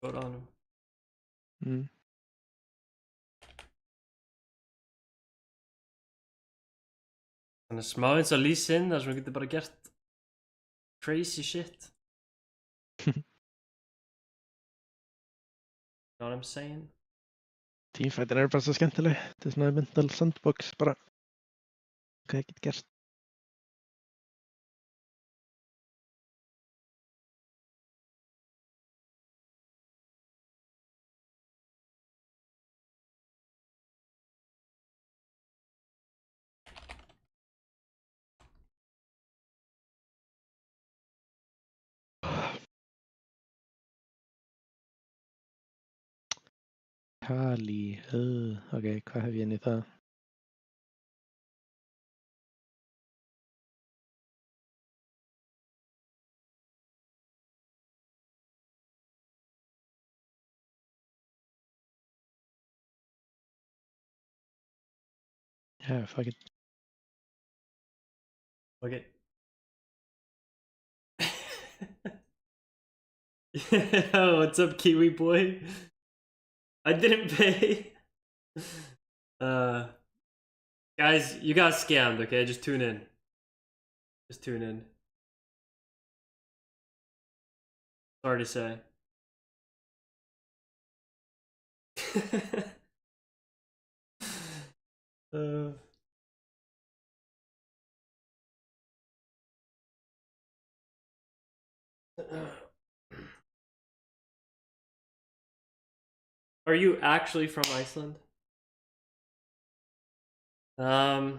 Vote on him. Þannig smá eins og lýs inn þar sem við getum bara gert crazy shit. Know what I'm saying? Teamfightin eru bara svo skemmtileg. Þetta er svona mental sandbox bara. Hvað ég get gert. Kali, ok, hvað hef ég inn í það? Yeah, fuck it. Okay. What's up, Kiwi boy? I didn't pay. Guys, you got scammed, okay? Just tune in. Just tune in. Sorry to say. Are you actually from Iceland? I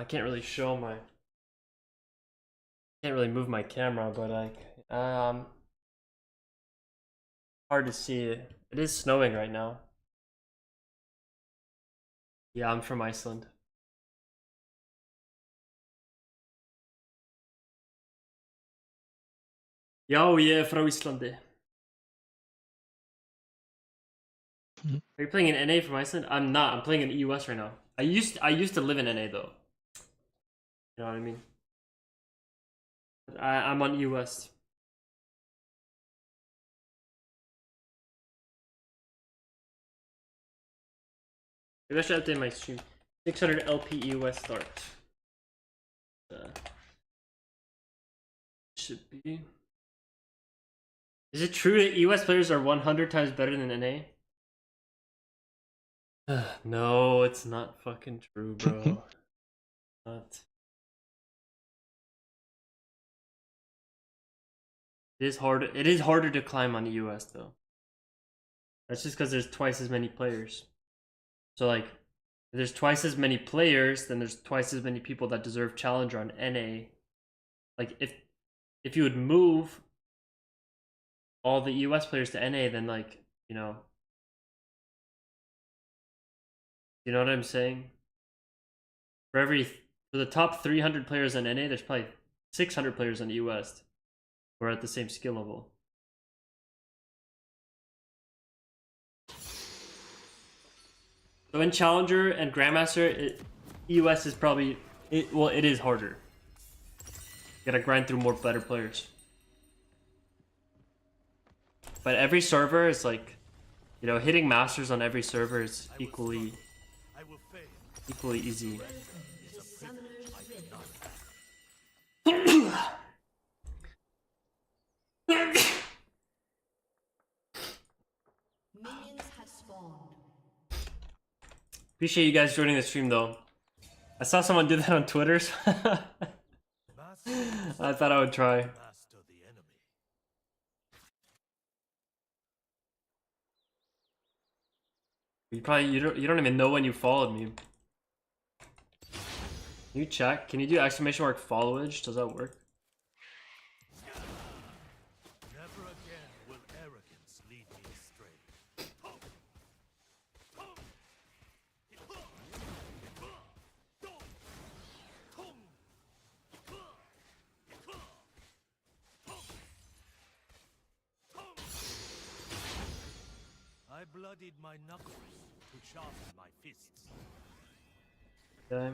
can't really show my... Can't really move my camera, but like, hard to see it. It is snowing right now. Yeah, I'm from Iceland. Já, ég er frá Íslandi. Are you playing in NA from Iceland? I'm not. I'm playing in the US right now. I used to live in NA though. You know what I mean? I'm on US. Maybe I should update my stream. 600 LP US start. Should be. Is it true that US players are 100 times better than NA? No, it's not fucking true, bro. Not. It is harder. It is harder to climb on the US though. That's just because there's twice as many players. So like, if there's twice as many players, then there's twice as many people that deserve challenger on NA. Like if you would move all the US players to NA, then like, you know what I'm saying? For the top 300 players on NA, there's probably 600 players on the US who are at the same skill level. So in Challenger and Grandmaster, US is probably, it is harder. You gotta grind through more better players. But every server is like, you know, hitting masters on every server is equally easy. Appreciate you guys joining the stream though. I saw someone do that on Twitter, so I thought I would try. You don't even know when you followed me. Can you check? Can you do exclamation mark followage? Does that work? Never again will arrogance lead me astray. I bloodied my knuckles to sharpen my fists. Okay.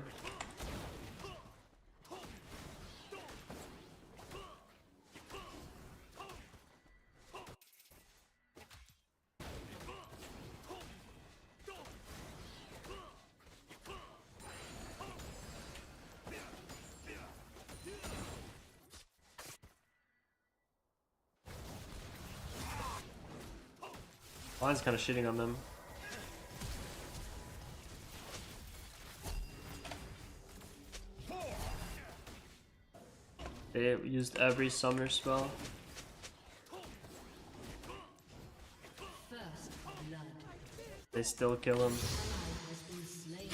Line's kind of shitting on them. They used every summoner spell. First blood. They still kill him. Has been slain.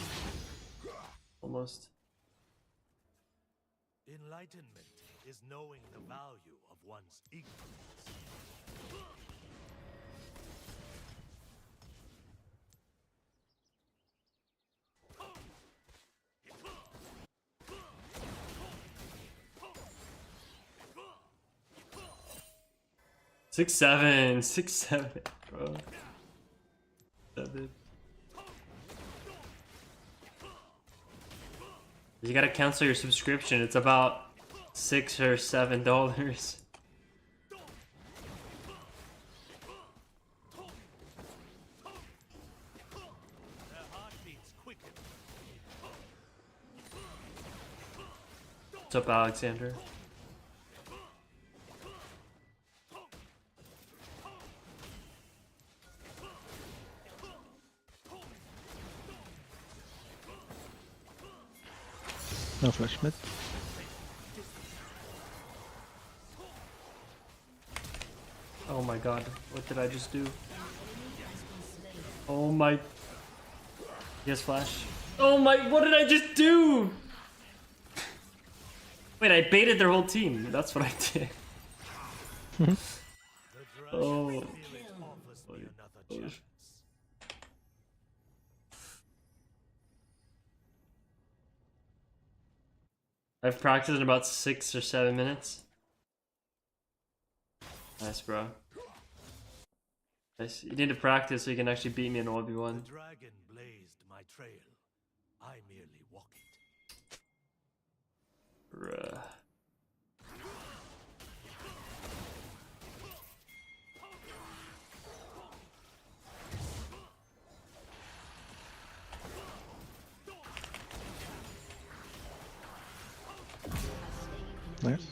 Almost. Enlightenment is knowing the value of one's ignorance. Six, seven, bro. 7. You gotta cancel your subscription. It's about $6 or $7. Their heartbeats quicken. What's up, Alexander? No flash mid. Oh my god, what did I just do? Oh my... Yes, flash. Oh my, what did I just do? Wait, I baited their whole team. That's what I did. The dragon Oh. spirit offers me another chance. I've practiced in about 6 or 7 minutes. Nice, bro. Nice. You need to practice so you can actually beat me in 1v1. The dragon blazed my trail. I merely walk it. Bruh. Nice.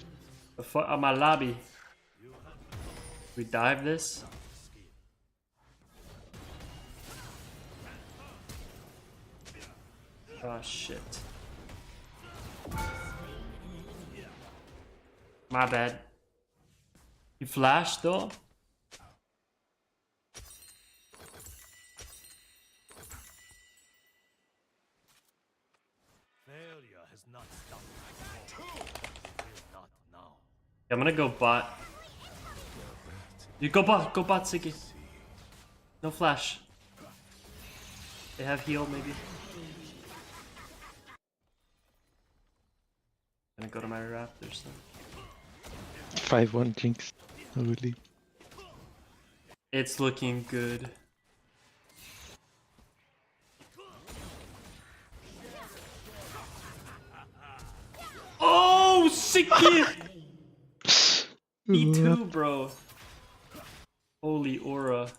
My lobby. We dive this? Oh shit. My bad. You flashed though? Failure has not stopped me before. It will not now. I'm gonna go bot. You go bot, Siggy. No flash. They have heal maybe. Gonna go to my raptors then. 5-1 Jinx. I would leave. It's looking good. Oh, Siggy! Me too, bro. Holy aura.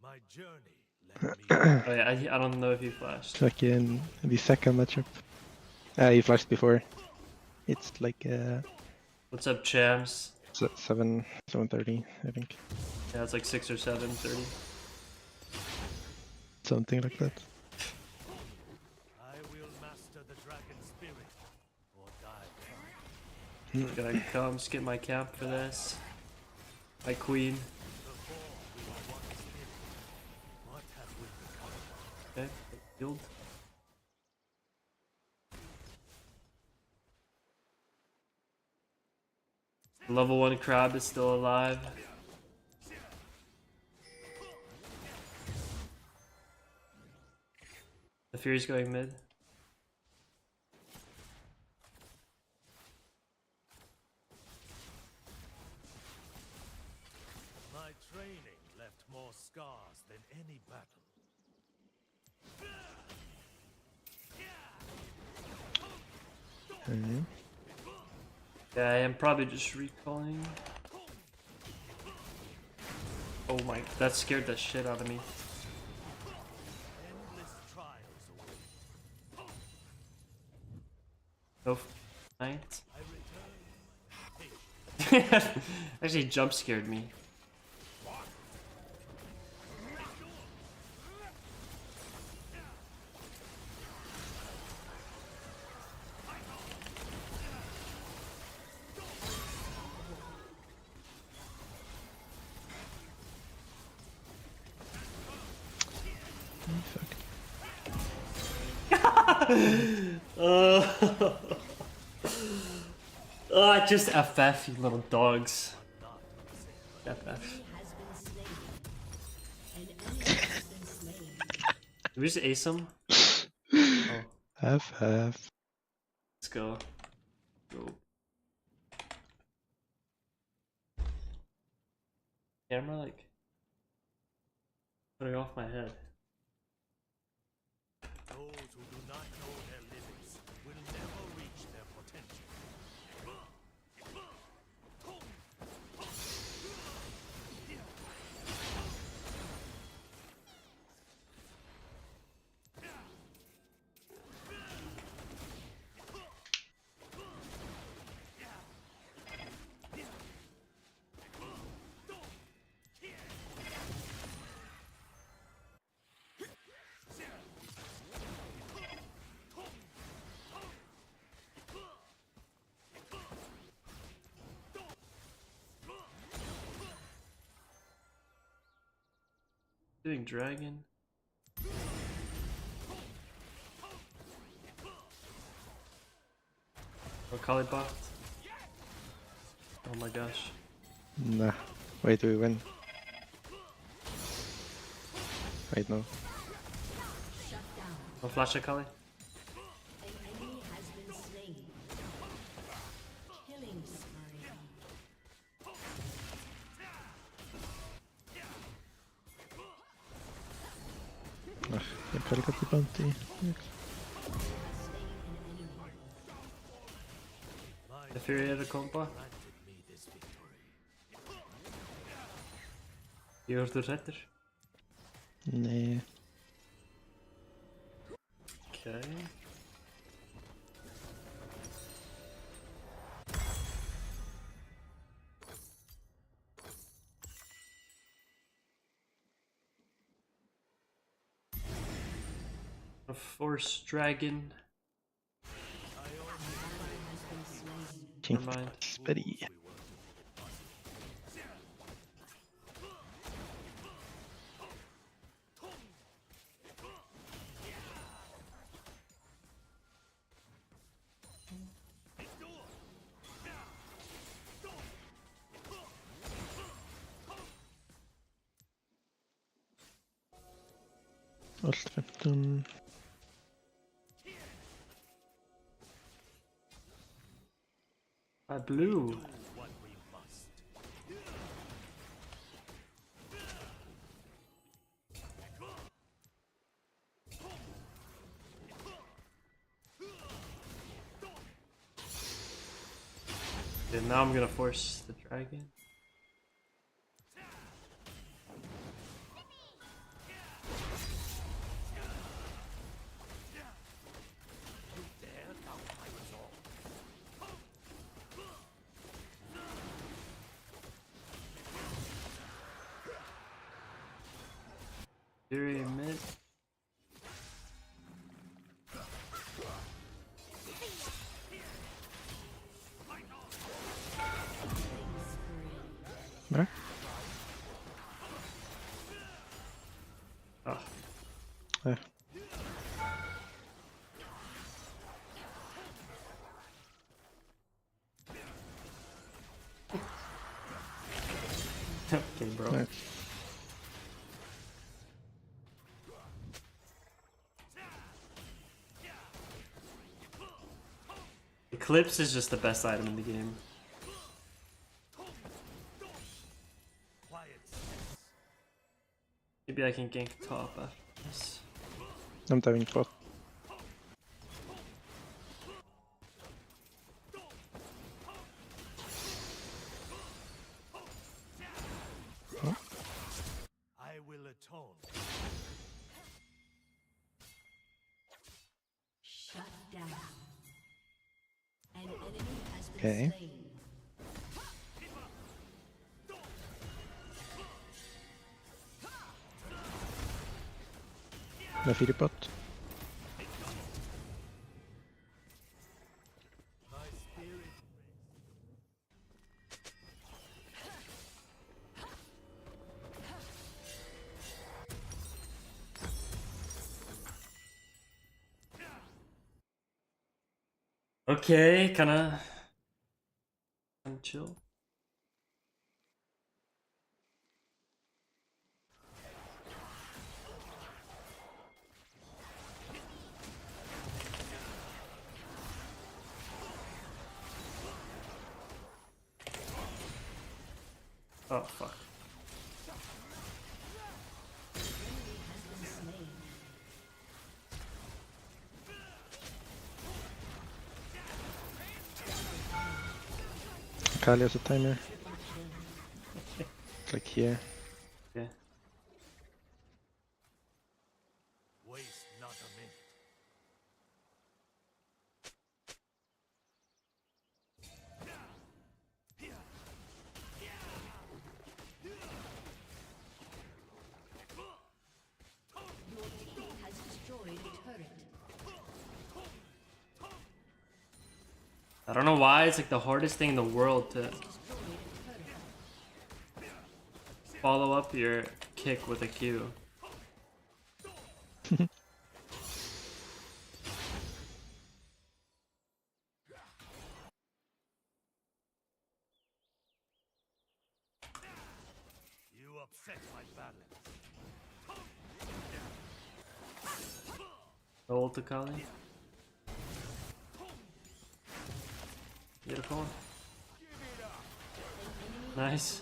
My journey led me. Oh yeah, I don't know if he flashed. Fucking the second matchup. He flashed before. It's like What's up, champs? 7:30, I think. Yeah, it's like 6 or 7:30. Something like that. I will master the dragon spirit or die. Gonna come skip my camp for this. My queen. Before we were one spirit. What have we become? Okay, healed. Level 1 crab is still alive. The Fury's going mid. My training left more scars than any battle. Mhm. Yeah, I am probably just recalling. Oh my, that scared the shit out of me. Endless trials await. No night. I return. Actually jump scared me. Just FF, you little dogs. FF. Has been slain. An enemy has been slain. Did we just ace him? Oh, FF. let's go. Go. Camera, like, putting off my head. Those who do not know their limits will never reach their potential. Doing dragon. Oh, Kali bot. Oh my gosh. Nah. Wait, do we win? Wait, no. Shut down. No flash at Kali. An enemy has been slain. Killing spree. Jag kallar till bounty. Has slain an enemy. My The Fury had a compa. granted me this victory. Ég þú hrættur. Nej. Okay. A force dragon. Has been slain. King Never mind. Spitty. Allt 15. I blew. What we must. Okay, now I'm gonna force the dragon. Fury mid. Bra. Ah, Ja. okay, bro. Nej. Eclipse is just the best item in the game. Quiet. Maybe I can gank top after this. I'm diving bot. I will atone. Shut down. An enemy has been Okay. slain. Jag fick bot. My spirit Okay, kinda chill. Oh fuck. Kali has a timer. It's like here. Yeah. Waste not a minute. Your team has destroyed a turret. I don't know why it's like the hardest thing in the world to Destroyed a turret. follow up your kick with a Q. You upset my balance. The ult to Kali. Beautiful. Nice.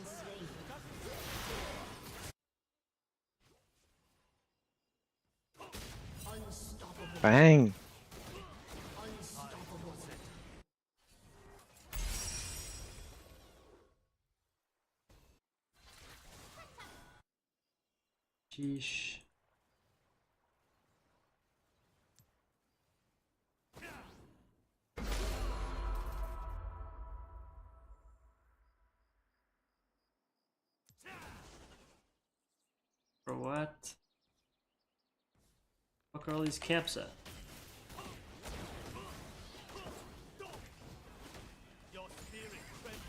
Unstoppable. Bang! Unstoppable. Sheesh. For what? Fuck are all these camps at? Your spirit trembles.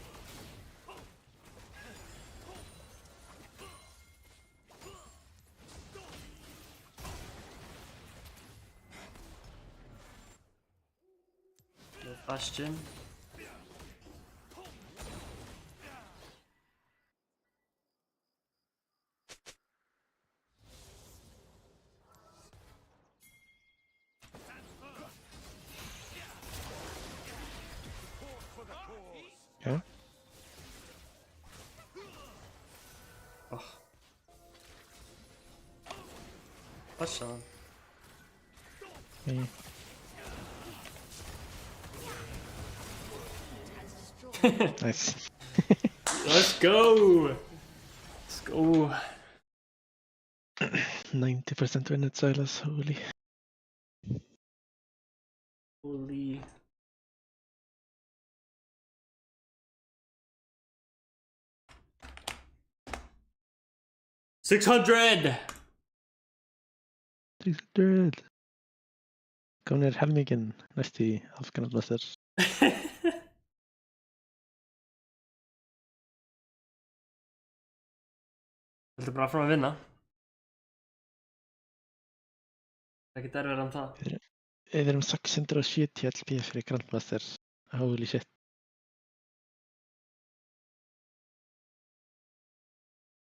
No Bastion. Okay. Oh. Bastion. Me. Nice. Let's go! Let's go. 90% win at Silas, holy. Holy. $600! 600! Kom ner helmingen næst í Afghanablaster. Viltu bara frá að vinna? Ekkert erfið en það. Við erum 670 LP fyrir Grandmaster. Holy shit.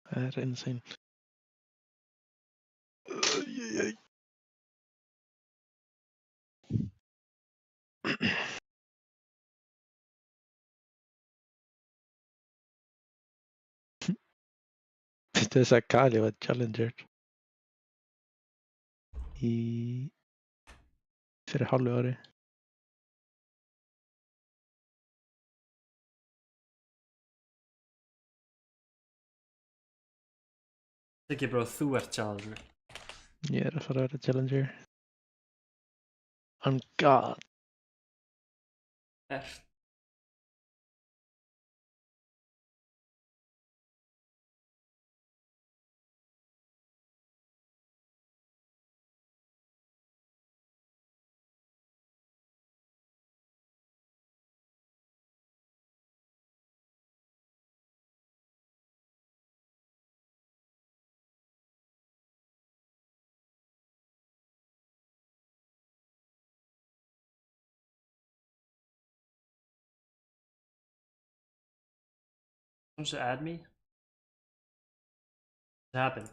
Það er insane. Æjæjæj. Veistu þess að Kali var Challenger fyrir hálfu ári. Ekki bro, þú ert challenger. Ég er að fara að vera Challenger. On God. Ert. Don't you add me? What happened?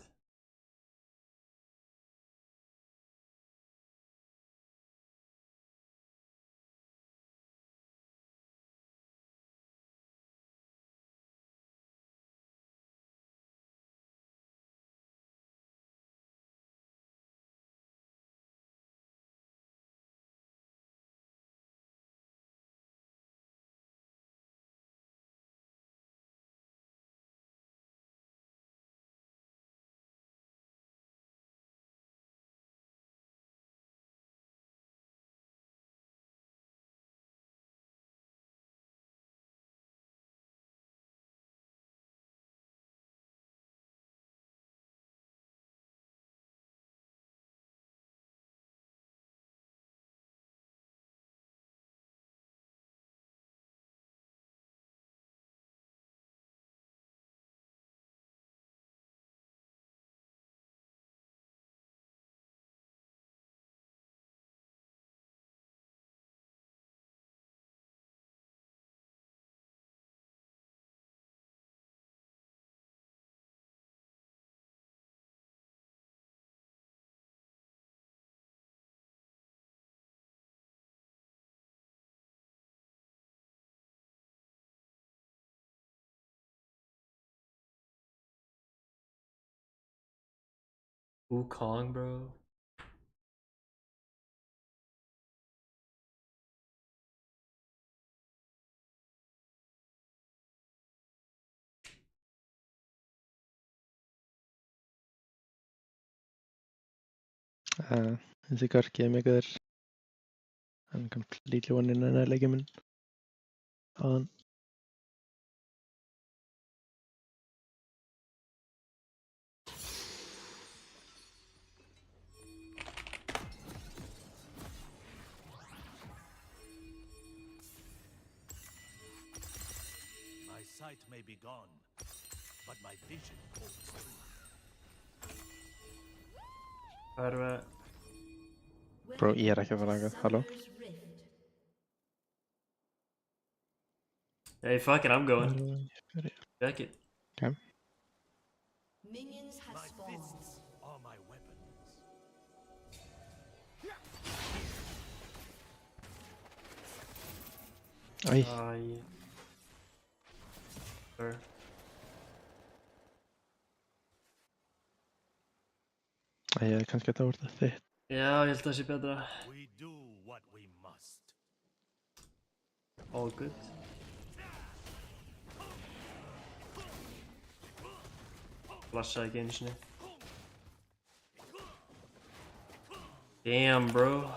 Wukong, bro. Zikar game there. I'm completely one in an ligament. On. My sight may be gone, but my vision holds true. How do I? Bro, ég er ekki að fara að halló. Summoner's Rift. Hey, fuck it, I'm going. Check it. Okay. Minions have My spawned. fists are my weapons. Æ, Yeah. Sure. ég er kannski að það voru það þitt. Já, ég held að það sé betra. We do what we must. All good. Flasha ekki einu sinni. Damn, bro.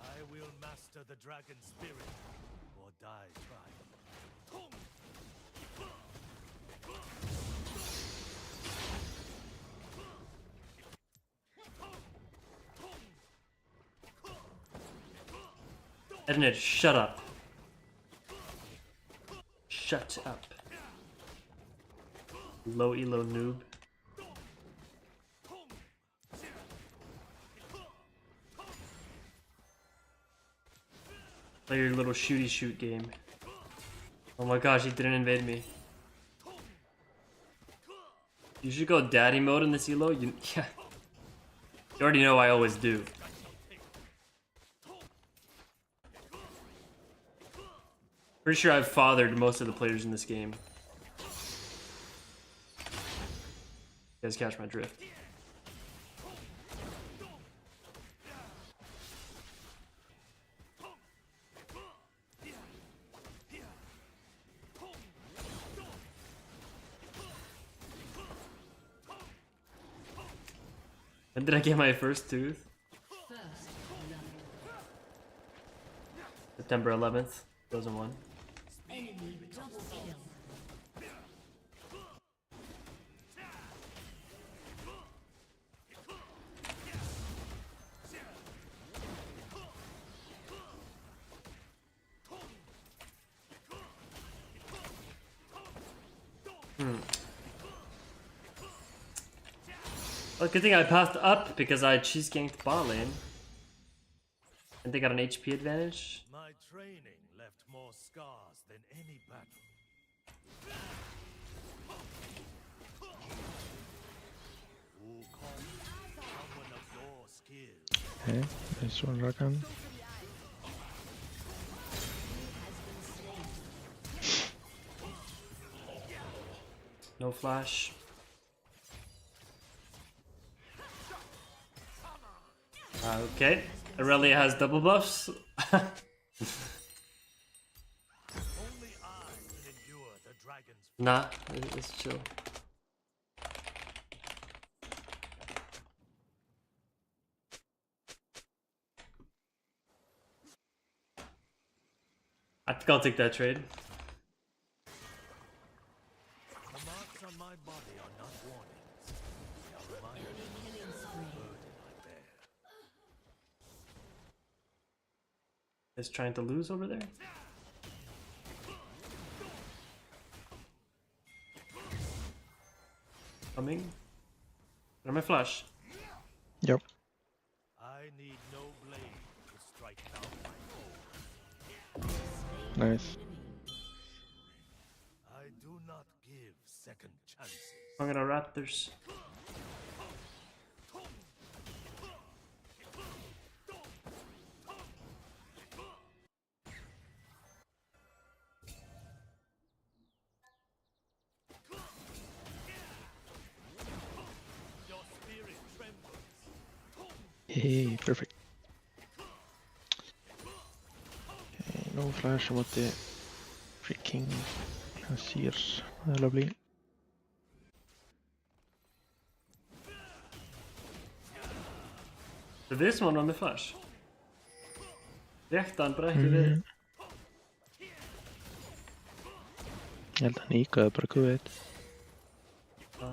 I will master the dragon spirit, or die trying. Ednid, shut up. Shut up. Low elo noob. Play your little shooty shoot game. Oh my gosh, he didn't invade me. You should go daddy mode in this elo. Yeah. You already know I always do. Pretty sure I've fathered most of the players in this game. You guys catch my drift. When did I get my first tooth? First blood. September 11th, 2001. Enemy double kill. Well, good thing I passed up because I cheese ganked bot lane. And they got an HP advantage. My training left more scars than any battle. Wukong, someone of your skill. Okay, nice one, Rakan. No flash. Okay. Aurelia has double buffs. Only I can endure the dragon's Nah, it's chill. I think I'll take that trade. The marks on my body are not warnings. They are reminders Enemy killing of the spree. burden I bear. Is trying to lose over there. Coming. Where's my flash? Yep. I need no blade to strike down my foe. Nice. I do not give second chances. I'm gonna Raptors. Your spirit trembles. Hey, perfect. Okay, no flash mot det freaking Azir. Det la bli. Det är det som var med flash. Rekte han på riktig väg. Jag held hann íkaði bara Q1. Ja.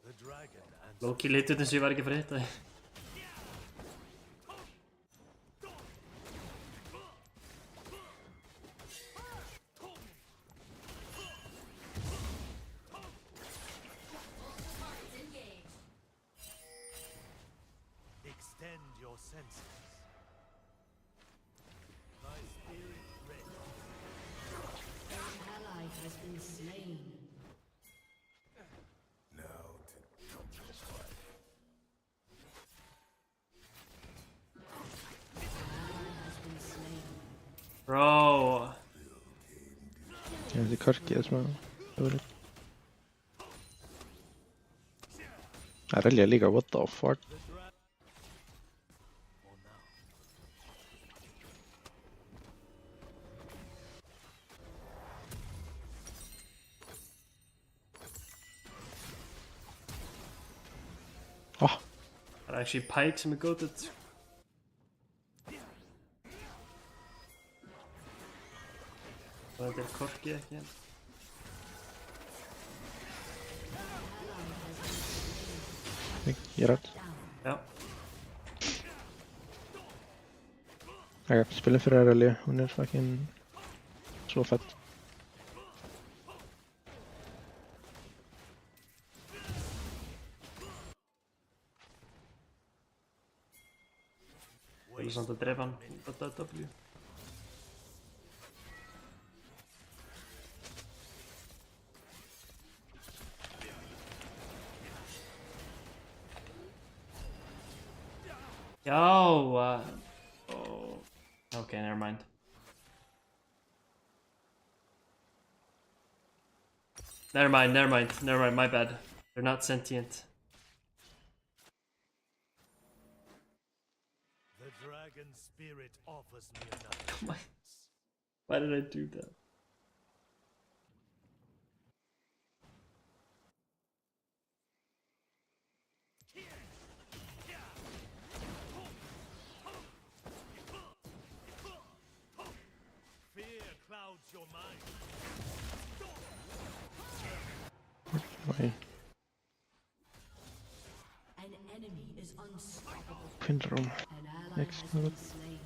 The dragon and Loki leit ut eins og ég var ekki að fara að hitta þig. extend your senses. My spirit rests. An ally has been slain. Now to comfort. Ally has been slain. Bro. Jag vet inte karkig som jag. Aurelia líka, what the fuck? For now. Ah, Det er actually Pike som er goated. Det er Korki ekki igjen. ég er rætt. Ja. Ok, spilum fyrir Aurelia, hún er fucking svo fett. Det er sånn at drev han. Dette er W. Yo! Oh. Okay, never mind. Never mind, my bad. They're not sentient. The dragon spirit offers me Why? another. Why did I do that? Fear clouds your mind. Oj, An enemy is unstoppable. skynda dem. An ally Next, has been slain.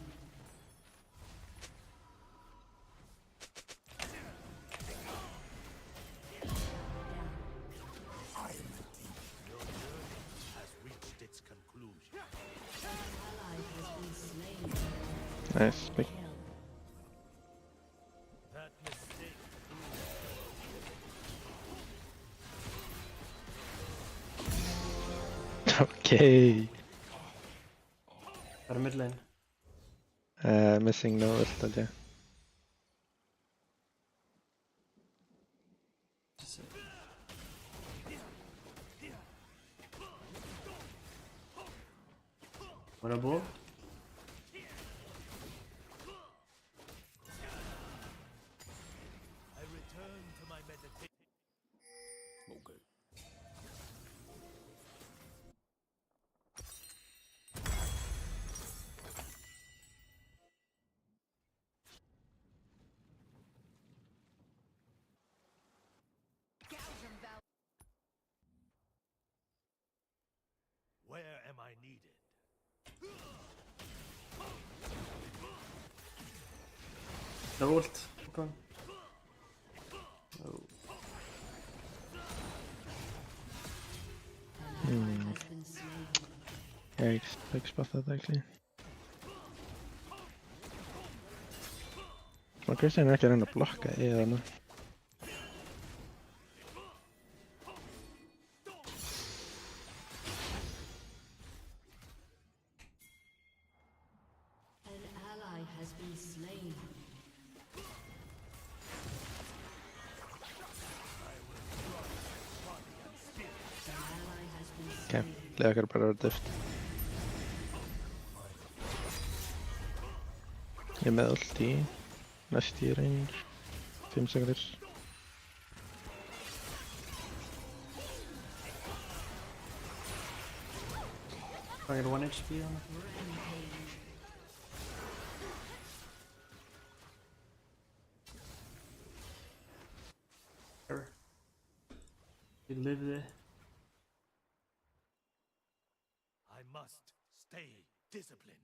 Your journey has reached its conclusion. An ally has been slain. Nice. Big. kill. That mistake Okay. Got a mid lane. Missing no ult, yeah. Just say- Wanna bull? I return to my meditation. Okay. Where am I needed? The ult. Come on. Oh. An ally has been slain. Yikes. Big spot that actually. Man Christian er ikke den å blokke i denne. An ally has been slain. An ally has been Okay, slain. leker bara dift. Ég er með ult í. Næst í range. 5 sekundir. I get 1 HP on it. Rampage. Sure. You live there. I must stay disciplined.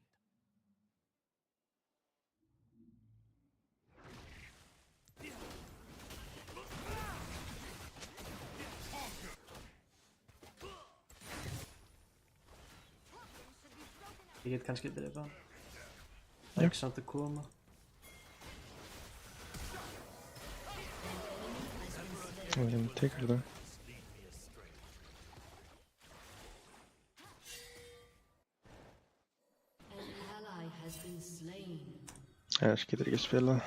Ég get kannski drepa hann. Já. Ekki samt að koma. Hann tekur þetta. Lead me astray. An ally has been slain. Ég getur ekki spilað.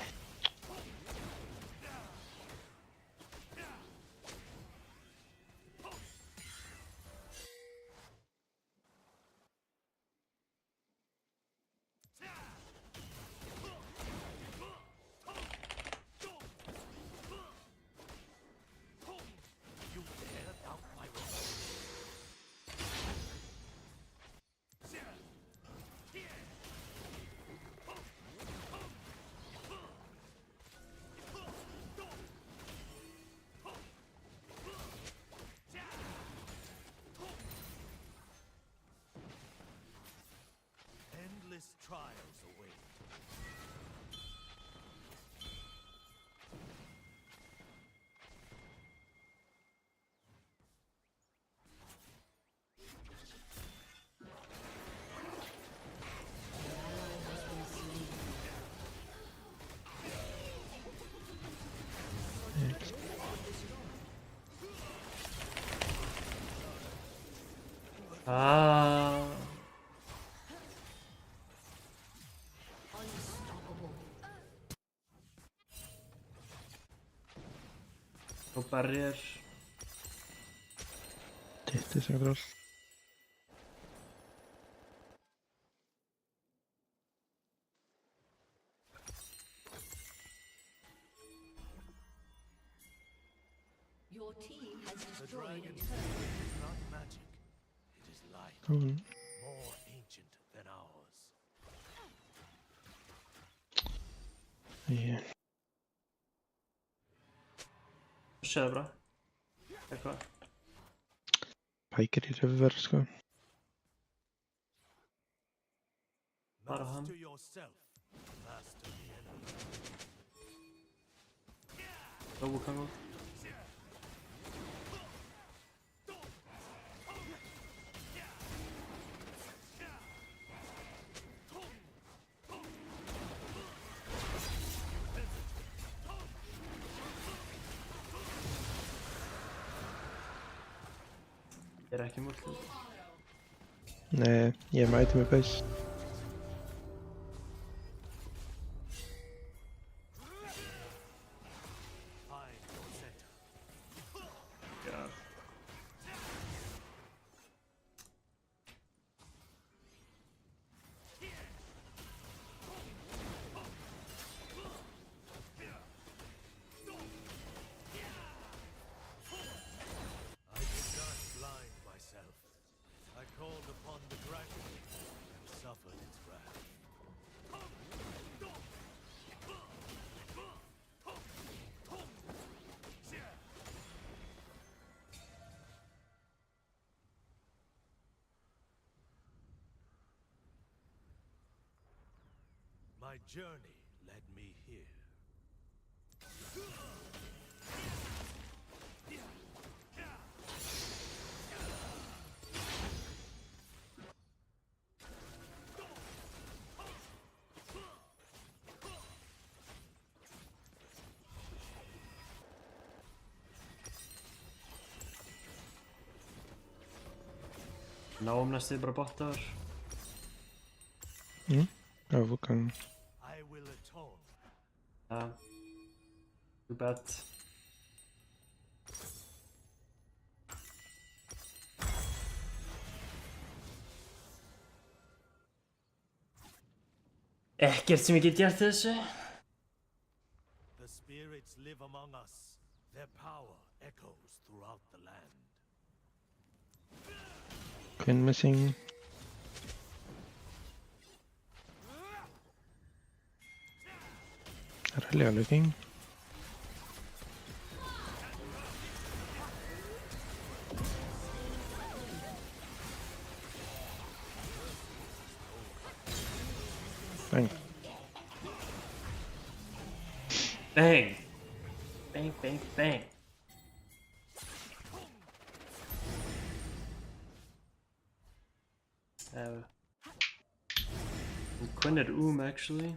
You dare doubt my word? Endless trials await. Ah. Unstoppable. Og barrier. 20 sekundir ult. Your team has The destroyed a dragon's turret. blade is not magic. It is light, Hún. more ancient than ours. Í. Kör bra. Eitthvað. Pækir í river, sko. Bara hann. Master yourself. Master the enemy. Lobo kan gå. er ekki múltið. Nei, ég er með item í base. Find your center. Já. I did not blind myself. I called upon the dragon and suffered its wrath. My journey led me here. Náum næstu bara bottar. Já, Vulkan. I will atone. Ja. Too bad. Ekkert sem ég get gert þessu. The spirits live among us. Their power echoes throughout the land. Quinn missing. Aurelia looking. Bang. Bang. Bang, bang, bang. Quinn at actually.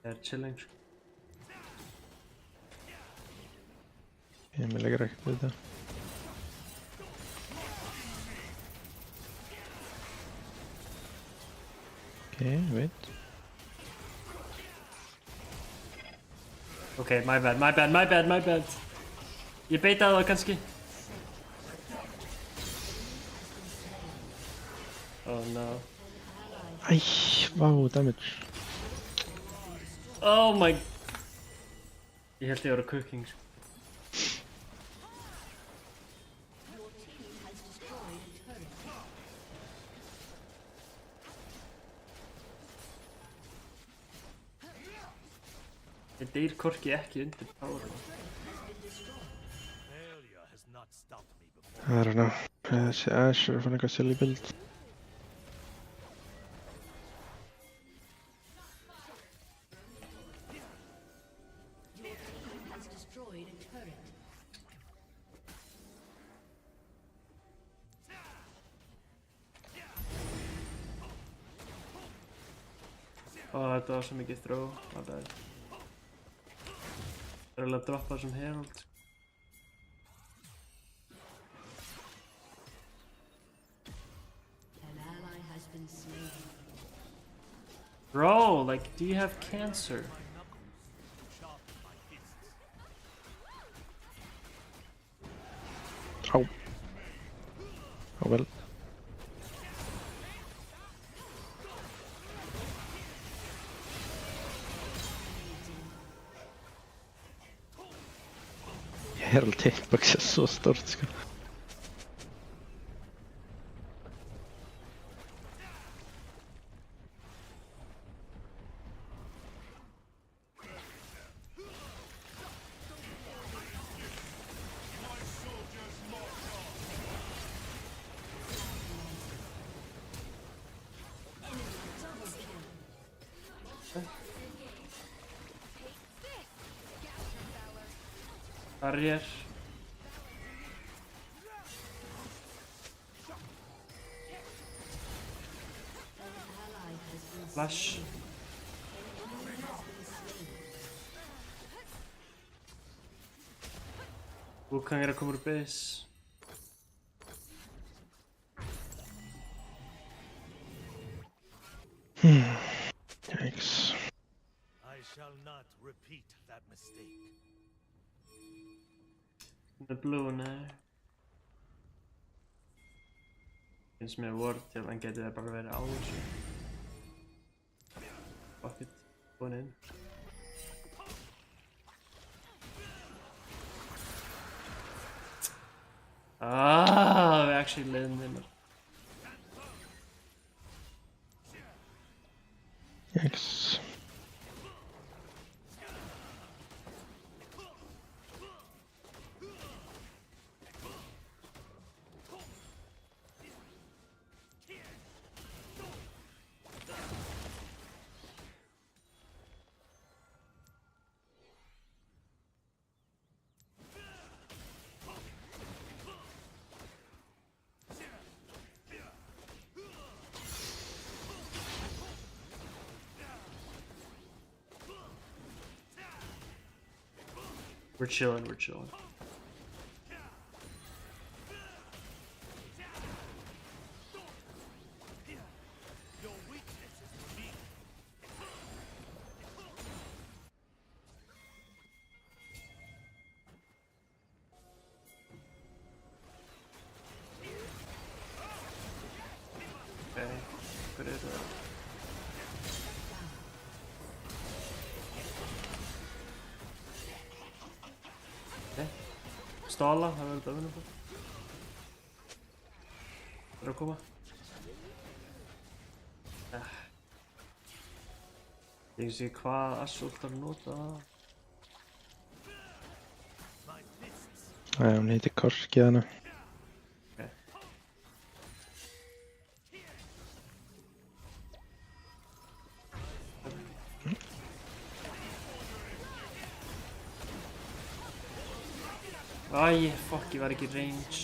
They're chilling. Ég með leggur ekkert við þetta. Wait. Okay, my bad. Ég beitaði það kannski. Oh no. Æ, vá, damage. Oh my. Ég held ég var að cooking. Ég deyr korki ekki undir power. Failure has not stopped me before. I don't know. Þessi Ash er að fann eitthvað silly build. Your team has destroyed a turret. Þetta var svo mikið throw, my bad. Það er alveg að droppa þessum herald. An ally has been slain. Bro, like, do you have cancer? My knuckles sharpen my fists. Au. Oh well. Herald hitbox er svo stort sko. Barrier. Flash. Wukong er að koma úr base. Yikes. I shall not repeat that mistake. The blue, nei. Finnst mér ward til hann geti bara verið á þessu. Fuck it. Going in. Ah, we actually landed him. Yikes. We're chilling, we're chilling. Your weakness is revealed. Okay, put it up. Okay. Stala, það verður þetta að vinna på. Það er að koma. Ég sé hvað Assault er að nota. My fists Æ, hún heiti Korki hana. Okay. Æ, fuck, ég var ekki í range.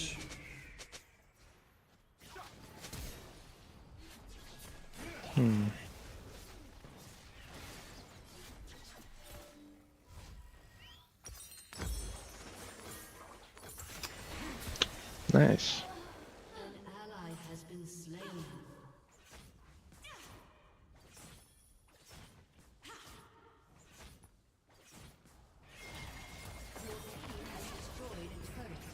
Nice. An ally has been slain. Your team has destroyed a turret.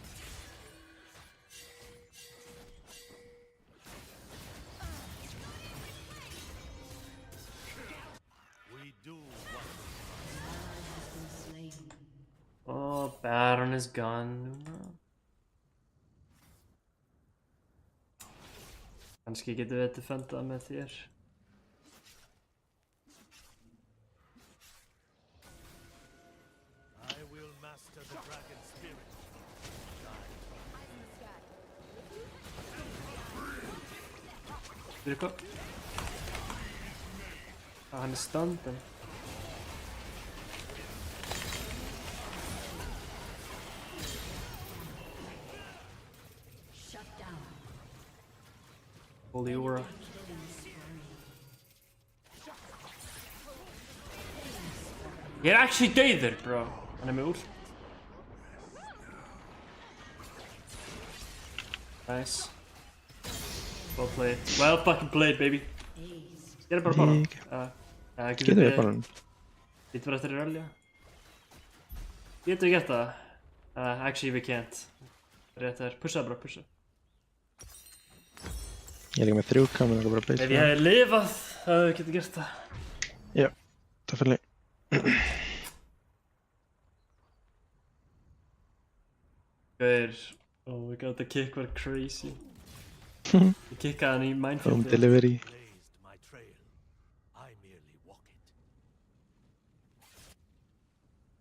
we do what An ally has been slain. Oh, Baron is gone. Kannski getum við defendað með þér. I will master the dragon spirit. Fyrir hvað? Hann er standin. Shut down. Holy aura. Killing spree. Ég er actually dauður, bro. Hann er með úr. Nice. Well played. Well fucking played, baby. Aced. Gerðu bara bara. Getur við bara hann? Lítið bara eftir að rölja. Getum við gert það? Actually, we can't. Rétt þær. Pusha bara, pusha. Ég er líka með 3K, menn það er bara base. Ef ég hefði lifað, hefði við getið gert það. Já, definitely. Hver? Oh my god, the kick var crazy. Ég kickaði hann í Home minefield. delivery. Blazed my trail. I merely walk it.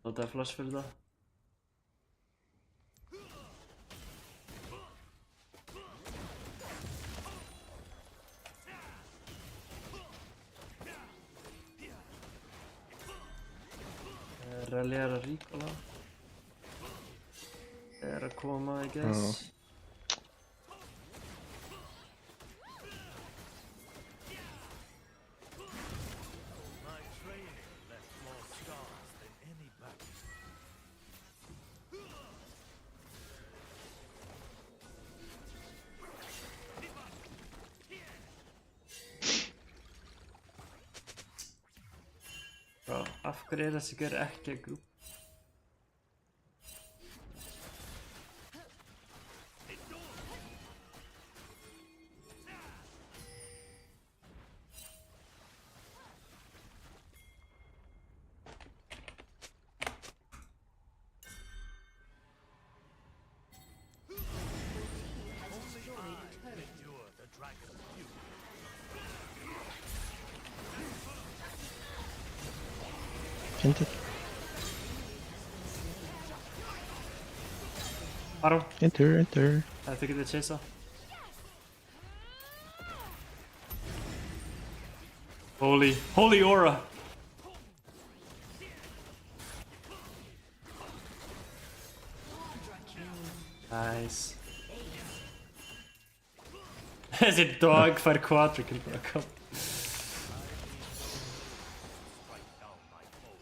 Notaði flash fyrir það. Ralliera Ríkola. er að koma, I guess. My training left more scars than any battle. Bro, af hverju er þessi gaur ekki að grúp? Endure the dragon's fury. Fyndið. Baron, Enter. ef þið getið chasea. Holy aura! Nice. Þessi dog fær quadricle bara, kom.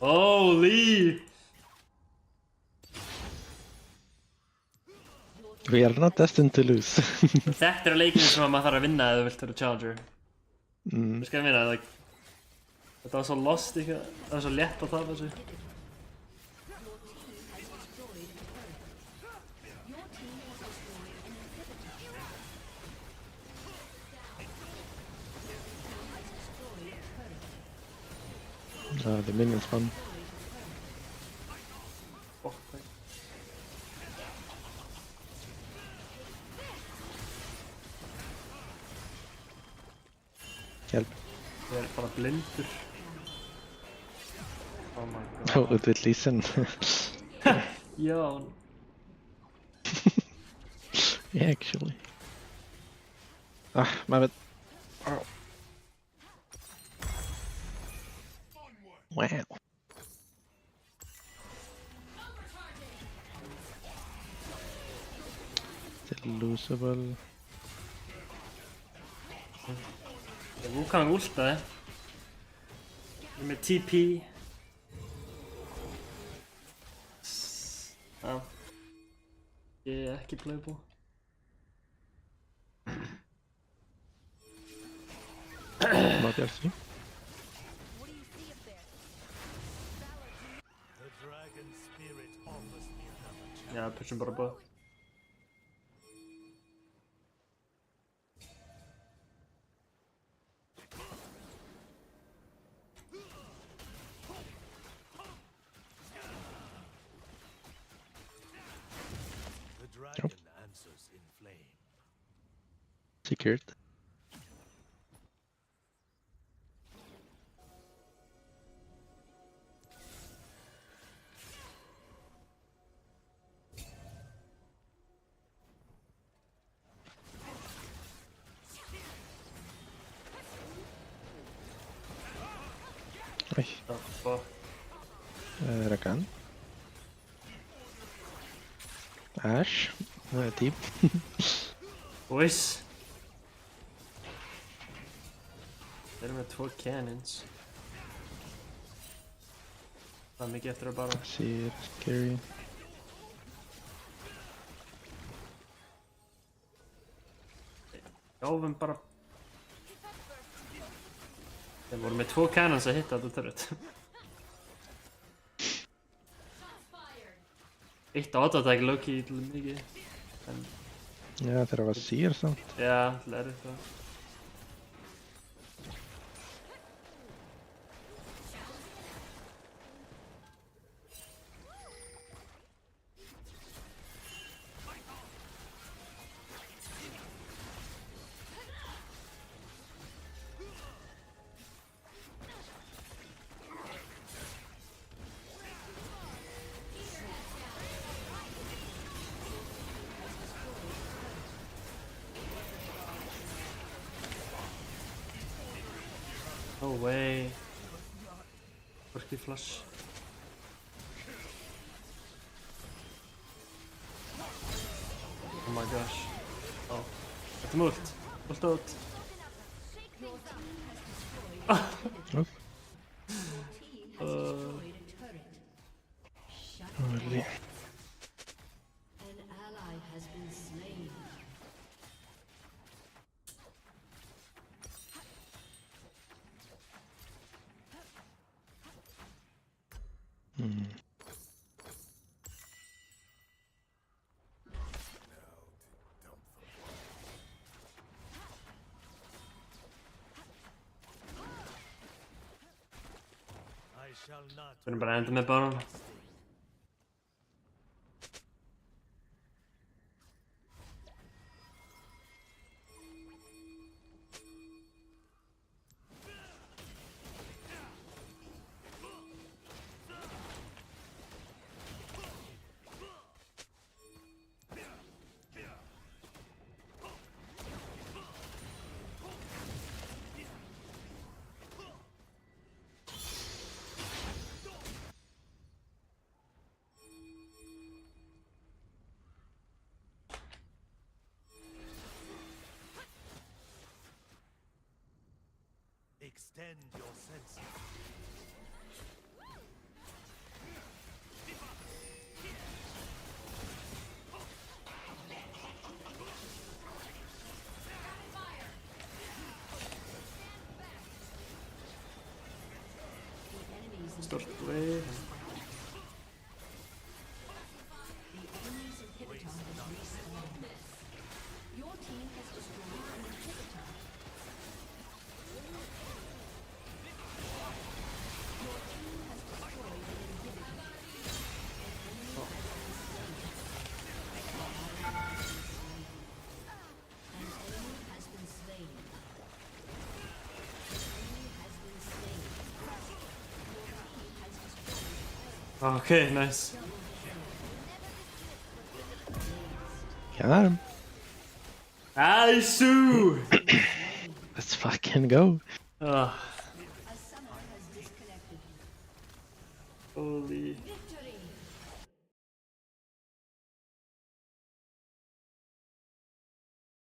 Holy! We are not destined to lose. Þetta er leikinn sem maður þarf að vinna ef þú vilt vera challenger. Þú skal vinna, like... Þetta var svo lost eitthvað, það var svo létt að tapa þessu. The minions fun. Fuck, fuck. Hjálp. Ég er bara blindur. Oh my god. Oh, it will listen. Já. Yeah, actually. My bad. Oh. Wow. It's losable. Wukong ultaði. Ég er með TP. Já. Ég er ekki playable. Not RC. The dragon spirit offers me another chance. Já, pushum bara búið. The dragon answers in flame. Secured. Oj, Oh, fuck. Rakan. Ash. Typ. Boys. Þeir eru með 2 cannons. Það er mikið eftir að bara. Ser scary. Gáfum bara. Þeir voru með 2 cannons að hitta þetta turret. Eitt auto-attack Loki til mikið. En Ja, þeirra var sír samt. já, það er það. No way. Hvorki flash. Oh my gosh. Oh. Ett mult. Mult ut. Your team has destroyed an inhibitor. Oh. Your team has destroyed a turret. Shut Holy. down. An ally has been slain. Mm. I shall not. Ska du bara hämta med baron? Extend your senses. The enemies in Stort wave. the enemy's inhibitor has respawned. Your team has destroyed an inhibitor. Your team has destroyed an inhibitor. An enemy has been slain. An enemy has been slain. Your team has destroyed. Okay, nice. Got him. Nice! Let's fucking go. Ugh. A summoner has disconnected. Holy. Victory!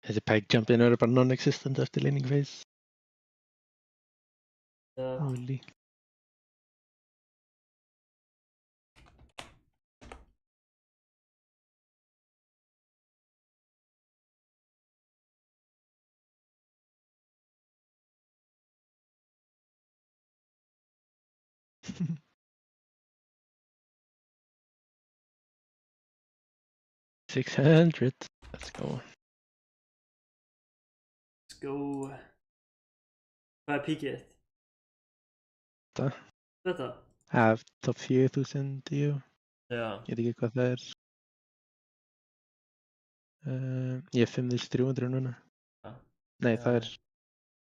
Þessi peg jump in eru bara non-existent eftir laning phase. Yeah. Holy. $600. Let's go. Let's go. Vad är piket? Da. Vänta. Topp 4000 til you. Ja. Ég veit ekki hvað það er. Ég er 5300 núna. Ja. Nei, Ja. það er...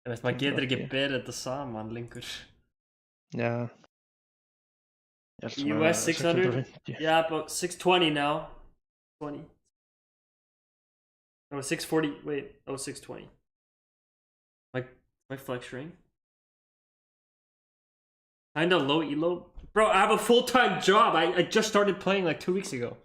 Ég veist, maður getur ekki 180. berið þetta saman lengur. Já. Ég held svona US 600? 650. Yeah, about 620 now. 20. Oh, 640. Wait. Oh, 620. My flex ring. Kinda low elo. Bro, I have a full-time job. I just started playing like 2 weeks ago.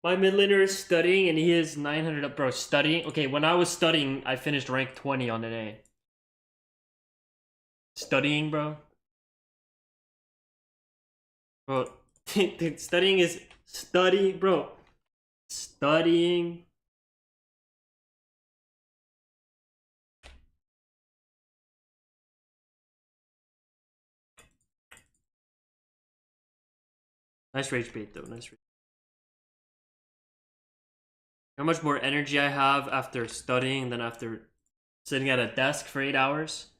My mid laner is studying and he is 900 up. Bro, studying? Okay, when I was studying, I finished rank 20 on an A. Studying, bro? Bro, dude, studying is... Study, bro. Studying... Nice rage bait though, nice rage. How much more energy I have after studying than after sitting at a desk for 8 hours?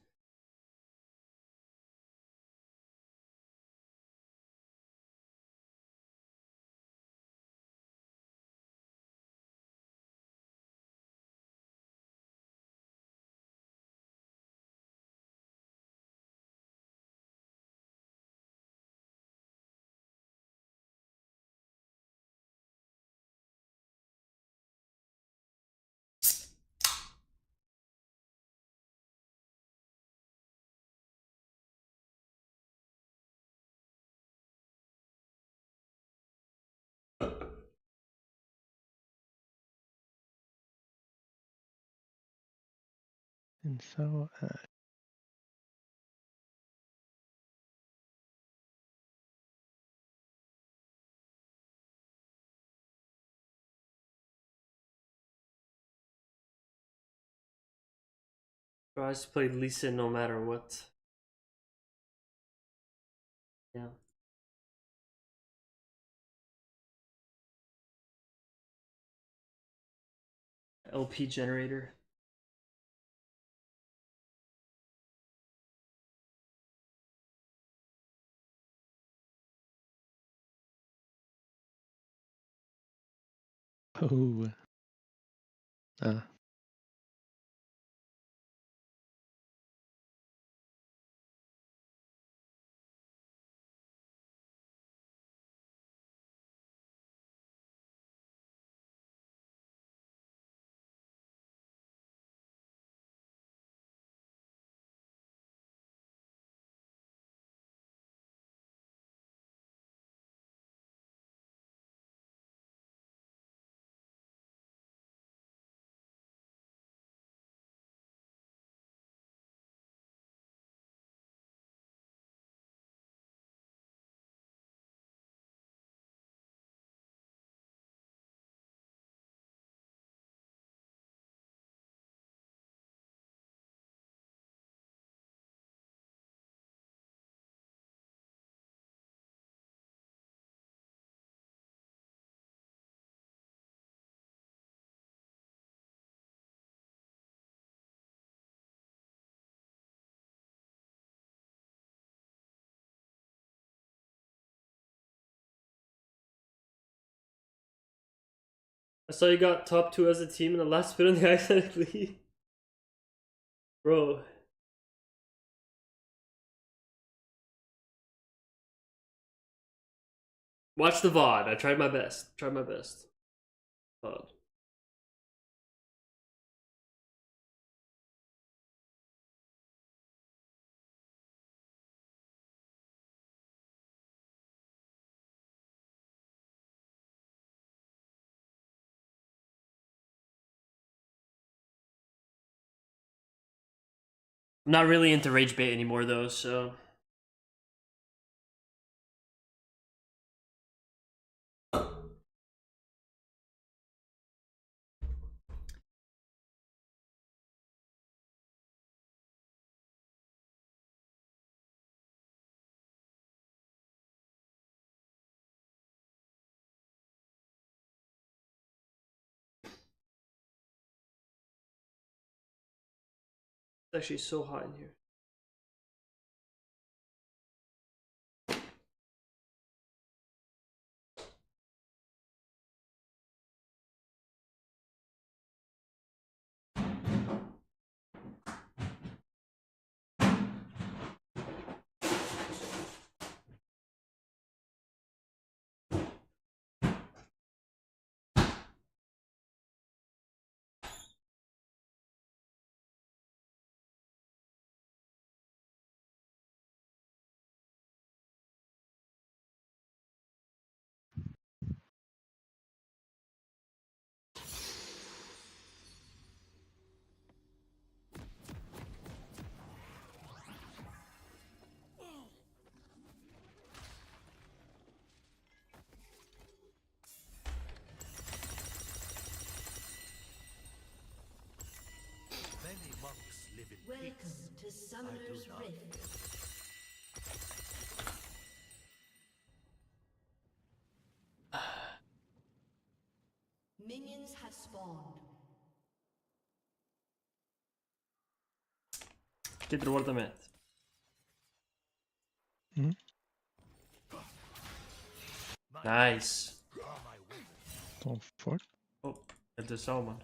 And so, Bro, I just play Lisa no matter what. Yeah. LP generator. oh. I saw you got top 2 as a team in the last bit on the Iconic League. Bro. Watch the VOD. I tried my best. Tried my best. VOD. I'm not really into rage bait anymore though, so it's actually so hot in here. Many monks live in Welcome peace. to Summoner's not. Rift. Minions have spawned. Get reward them it. Nice. Are my weapons. Don't fuck. Oh, это Salmon.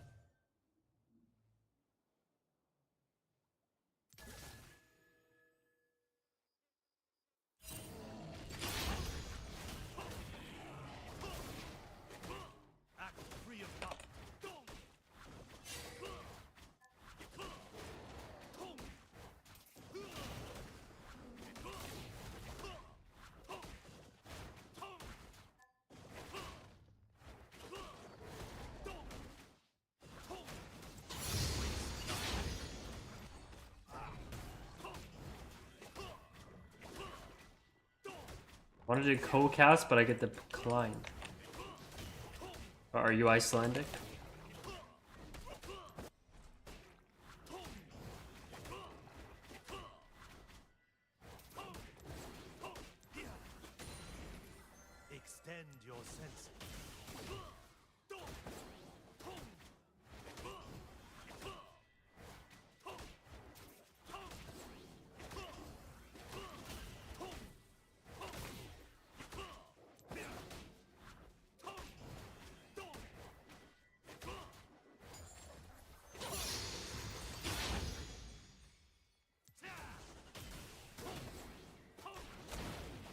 Act free of power. Wanted to co-cast, but I get declined. Are you Icelandic? Extend your senses.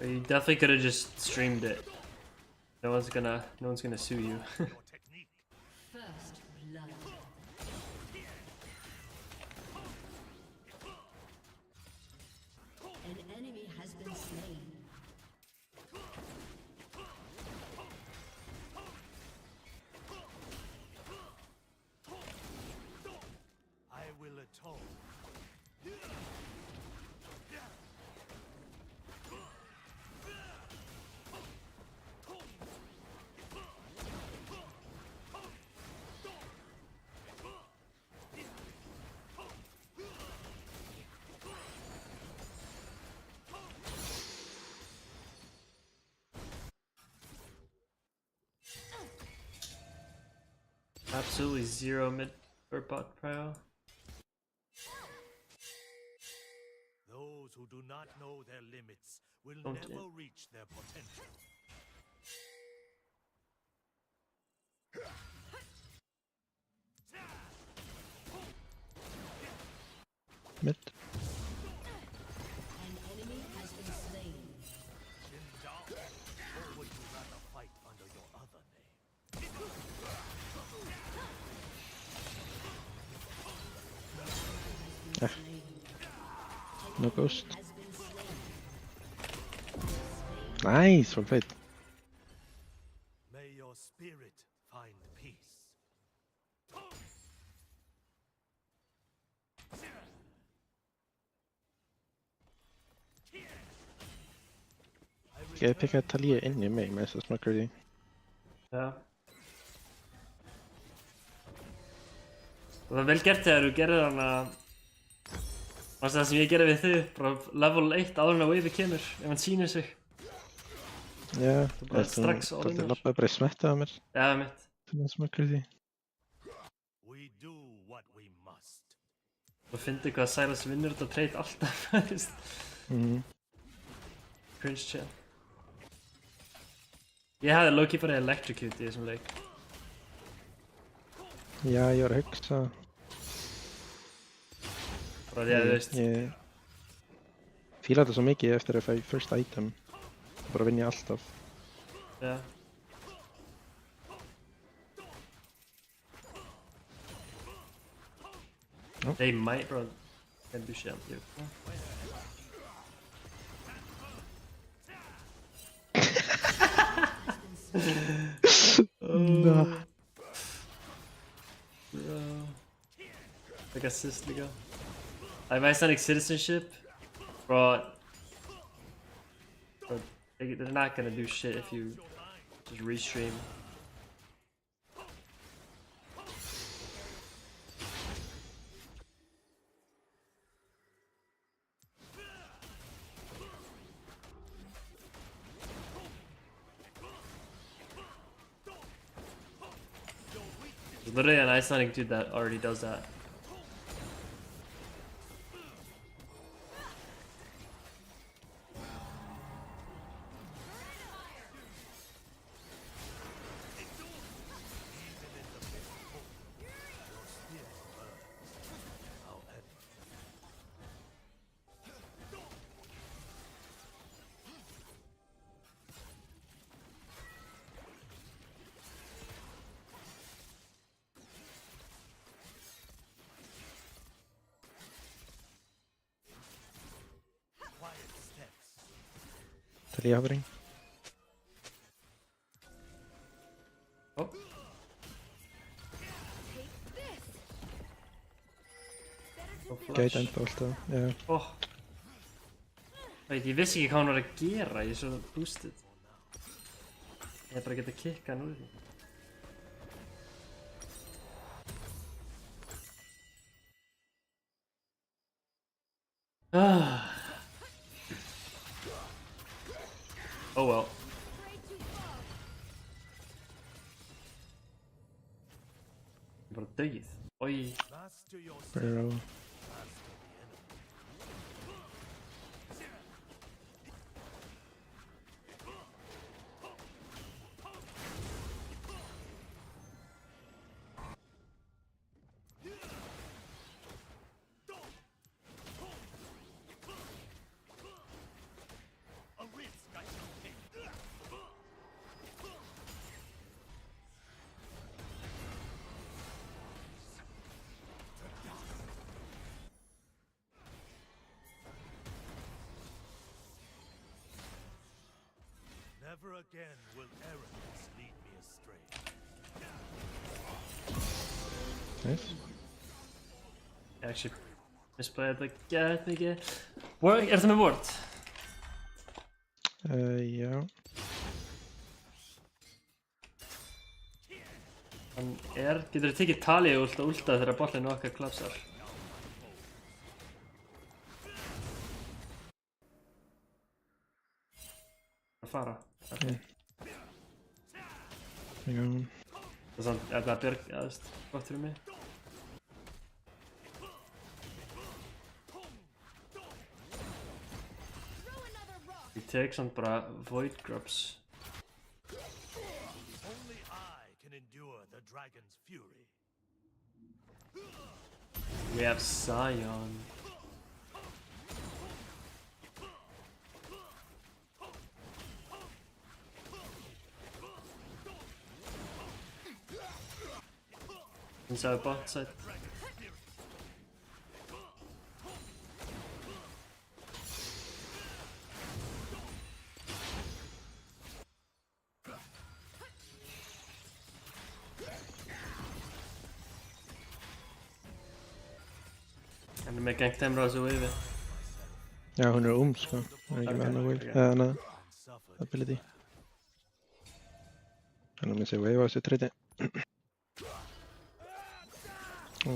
You definitely could have just streamed it. No one's gonna sue you. Your technique. First blood. An enemy has been slain. I will atone. Absolutely zero mid or bot prio. Those who do not know their limits will Don't never it. reach their potential. Mid. An enemy has been slain. Xinjiao, or would you rather fight under your other name? No ghost. Has been slain. Nice, well played. May your spirit find peace. Skal ég pikka Talía inn í mig með þess að smaka því? Já. Og það er vel gert þegar þú gerir hana. Það sem ég gerir við þig, bara level 1 áður en að wave kemur, ef hann sýnir sig. Já, bara strax all in það þar. lappaði bara í smettið á mér. Já, mitt. Það er smaka því. We do what we must. Og fyndi hvað Silas vinnur þetta trade alltaf, þú veist. Cringe chat. Ég hafði low-key bara electrocute í þessum leik. Já, ég var að hugsa. Bara því að þú veist. Ég fíla þetta svo mikið eftir að fæ first item. Bara vinn ég alltaf. Já. They might, bro. Can't do shit on you. No. Bro. Like assist líka. I have Icelandic citizenship, but they're not gonna do shit if you just restream. There's literally an Icelandic dude that already does that. Quiet steps. Talía hovering. Oh, Gæti enda alltaf, já. oh. Veit, ég vissi ekki hvað hann var að gera, ég er svo boosted. Ég er bara að geta kikkað hann úr því. Oh well. Ég er bara dögið. Oj. Master yourself. Bro. Master the enemy. A risk I shall take. Never again will arrogance lead me astray. Nice. Ég actually misplayed þetta gett mikið. Er það með ward? Já. Hann er, getur þú tekið Talíu ult og ultað þegar bollinu okkar klapsar? Að fara. Okay. Hang on. Það er samt, það björgaðist gott fyrir mig. Ég tek samt bara Void Grubs. Only I can endure the dragon's fury. We have Sion. Inside bot side. Hann er með gangt temra á þessu wave. Já, hún er sko. Hún er ekki með annað wave. Eða annað And suffered. ability. Hann er með sig wave á þessu triti. Oh.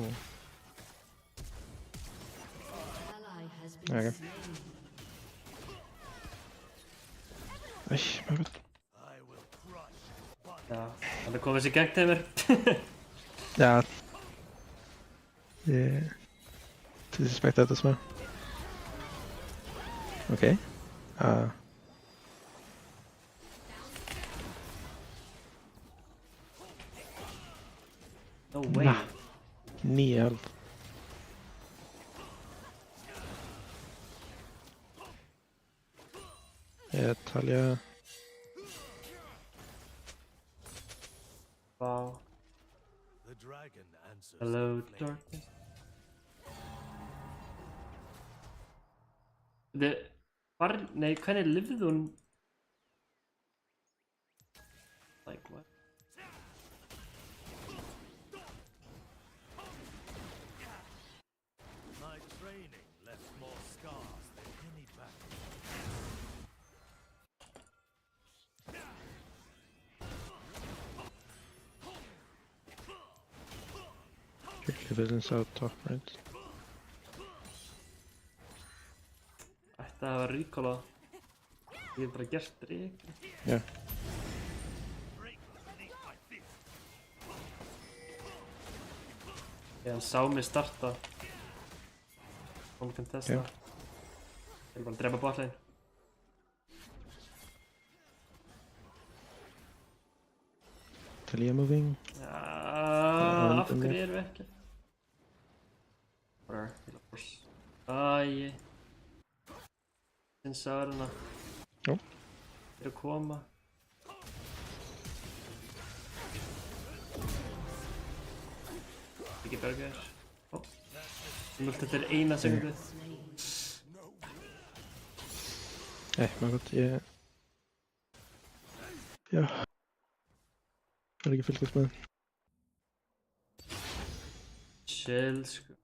Ally has been Okay. slain. Æ, my god. I will crush body. Já, hann er komið þessi gangt temur. Já. Ég... Disrespecta þetta smá. Ok. No way. Nah. 9 health. Talja. Wow. The dragon answers. Hello, the flame. darkness. Nei, hvernig lifði hún? Like what? My training left more scars than any battle. Quickly villains out top right. Ætti að hafa recall á. Ég hef bara gert drikk. Yeah. Break beneath my fist. Hann sá mig starta. Hún kann testa. Ok. Ég vil bara drepa botlane. Talja moving. Af hverju erum við ekki? Whatever, ég vil að force. Æi. Sinns að verðina. Jó. Þeir eru að koma. Ekki berga þér. Ó. Ég multi þetta er eina sekundu. My god, ég... Já. Það er ekki fylgast með. Chill, sko.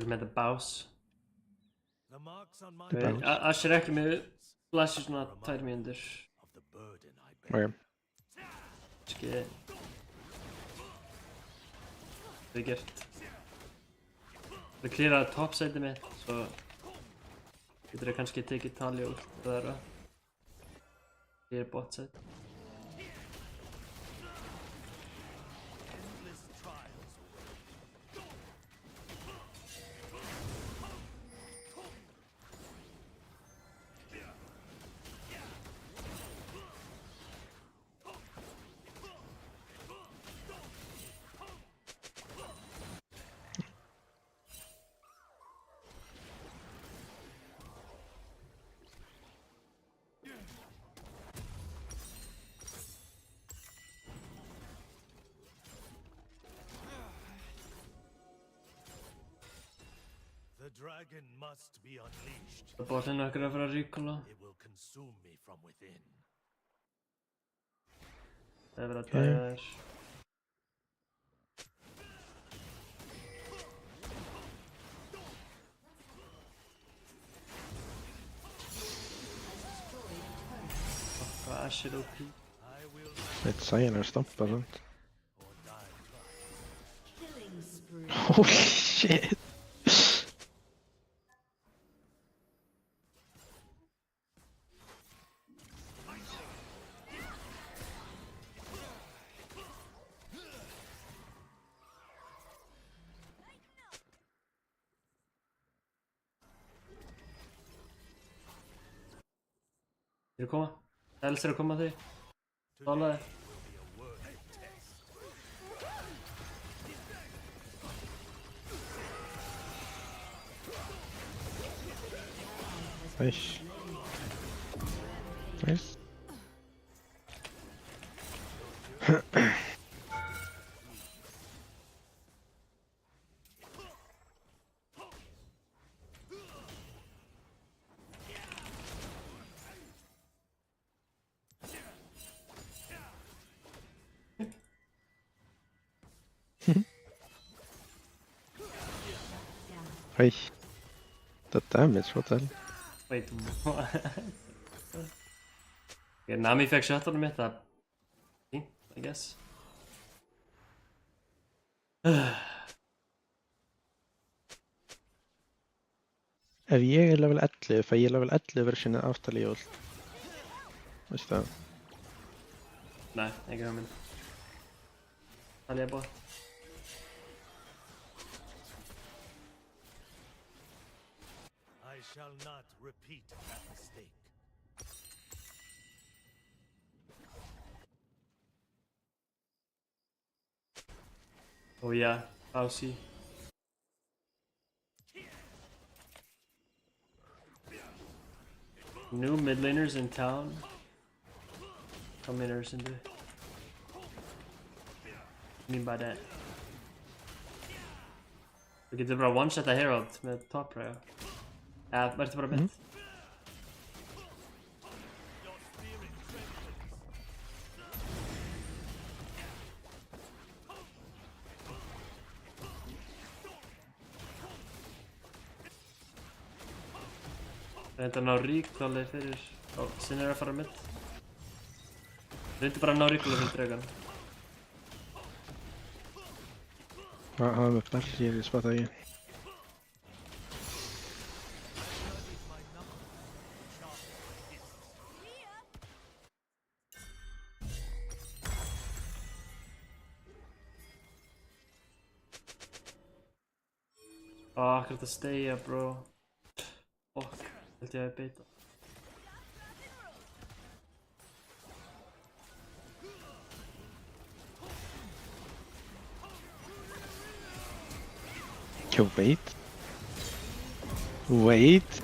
Við erum með the bouse. The marks on my The bounce. Asher er ekki með flash í svona 2 mínútur. of the burden I bear. Ok. Kannski... Það er gert. Það klýraði topsæti mitt, svo... Getur þau kannski tekið tali út þeirra. Ég er botsæti. Endless trials await. The dragon must be unleashed. Það er botinn okkur að fara að ríkola. It will consume me from within. Það er verið að dæja þér. Hvað Asher OP? I will Eitt Sion er stampa sant. or die trying. Killing spree. Holy shit. Þeir eru að koma. Dels er að koma þig. Dálaði. Be a worthy test. Nice. Nice. Hey. The damage, what the hell? Wait, what? Okay, Nami fekk shutdownum mitt, það... Fínt, I guess. Ef ég er level 11, fæ ég level 11 versionið aftalí ult. Veistu það? Nei, ekki hugmynd. Talið bot. I shall not repeat that mistake. Oh yeah, Fauci. New mid laners in town. Come in Ursindu. What do you mean by that? Við getum bara one-shota Herald með top ræða. Eða, verður bara mid. Your spirit trembles. Reyndu að ná ríkláli fyrir... Ó, Sin er að fara mid. Reyndu bara að ná ríkláli fyrir Dragan. Hann er með flash, ég spotta ekki. My knuckles sharp as his. Ó, akkurat að stayja, bro. Fuck, held ég að beita. Yo, wait. Wait.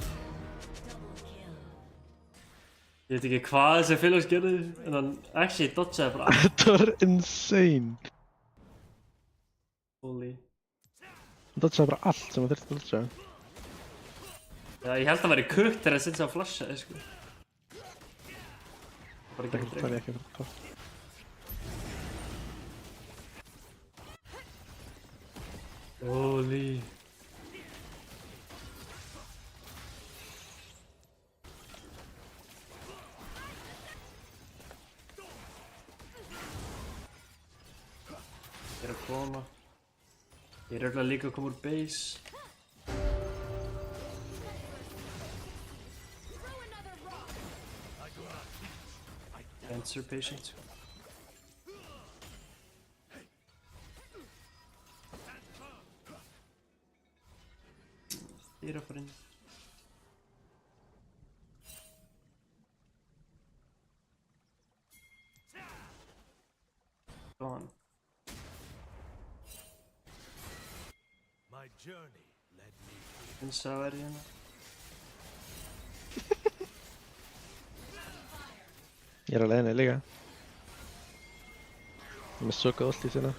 Ég veit ekki hvað þessi félags gerði, en hann actually dodgeaði bara allt. Þetta var insane. Holy. Hann dodgeaði bara allt sem hann þurfti að dodgea. Já, ég held að hann væri kukt þegar það sinns að flashaði, sko. Bara ekki Það Dragan. er ekki að fara. Holy. Ég er að koma. Ég er örugglega líka að koma úr base. Cancer patient. Ég er að fara inn. Gone. My journey led me here. Finnst það að vera hérna? Ég er á leiðinni líka. Ég er með svo góð ult í sinna.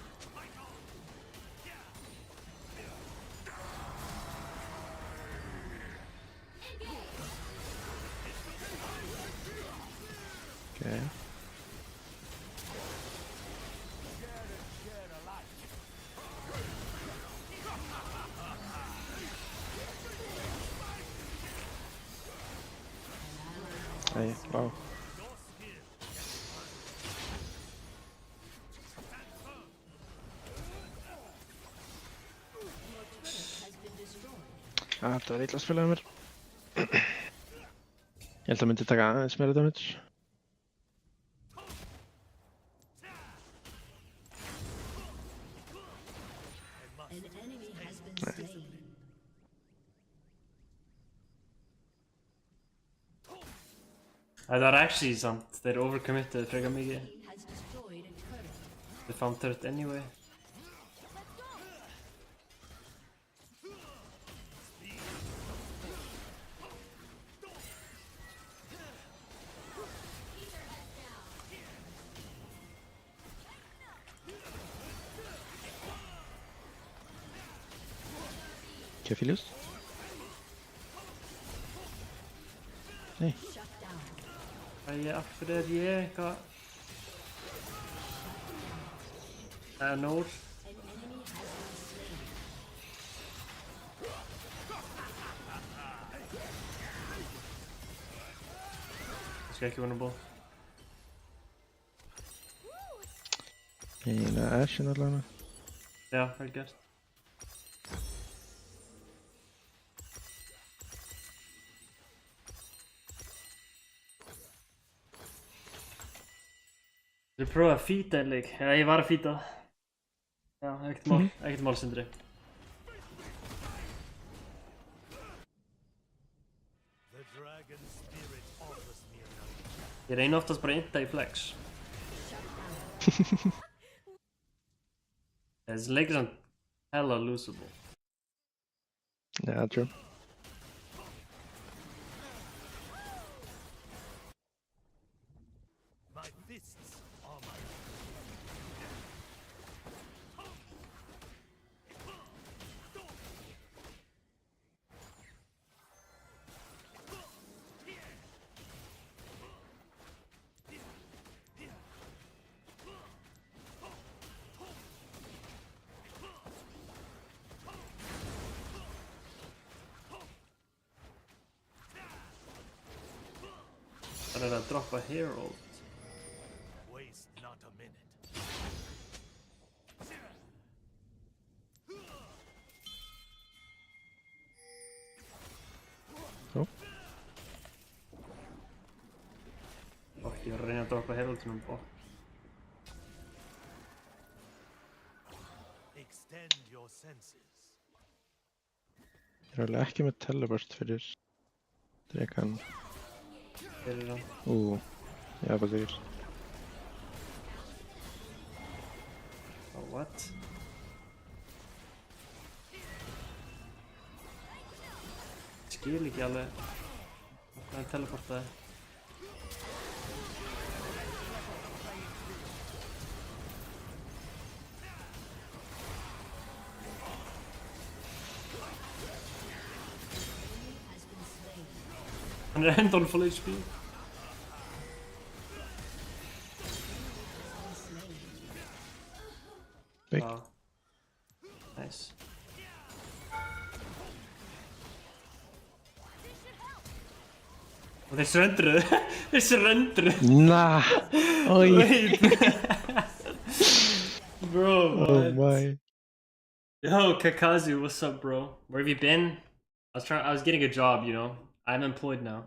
Okay. Æ, vá. Þetta var illa að spila um mér. Ég held að myndi taka aðeins meira damage. An enemy has been slain. Það var actually samt. Þeir overcommitted frekar mikið. Team has destroyed a turret. They found turret anyway. Kefilius? Nei. Shut down. Æja, af hverju er ég eitthvað... Nór. An enemy has been slain. Ég skal ekki winnable. Eina Ashen allavega. Já, vel gert. Þú prófaði að fýta einn leik. Já, ég var að fýta. Já, ekkert mál Sindri. The dragon spirit offers me another. Ég reyni oftast bara að inta í flex. Þessi leik er samt hella losable. Já, true. My fists are my Það er að droppa Herald. waste not a minute. Jó. Okk, ég var að reyna að droppa Herald sem bot. Extend your senses. Ég er alveg ekki með teleport fyrir drekan. Fyrir hann. Ég er bara sigur. Oh, what? Skil ekki alveg. Hvað hann teleportaði. Has been slain. Hann er enda on full HP. Big. Já. Nice. Og þeir surrenderuðu. Þeir surrenderuðu. Nah! Oj! Wait. Bro, Oh what? Yo, Kakazu, what's up, bro? Where have you been? I was getting a job, you know. I'm employed now.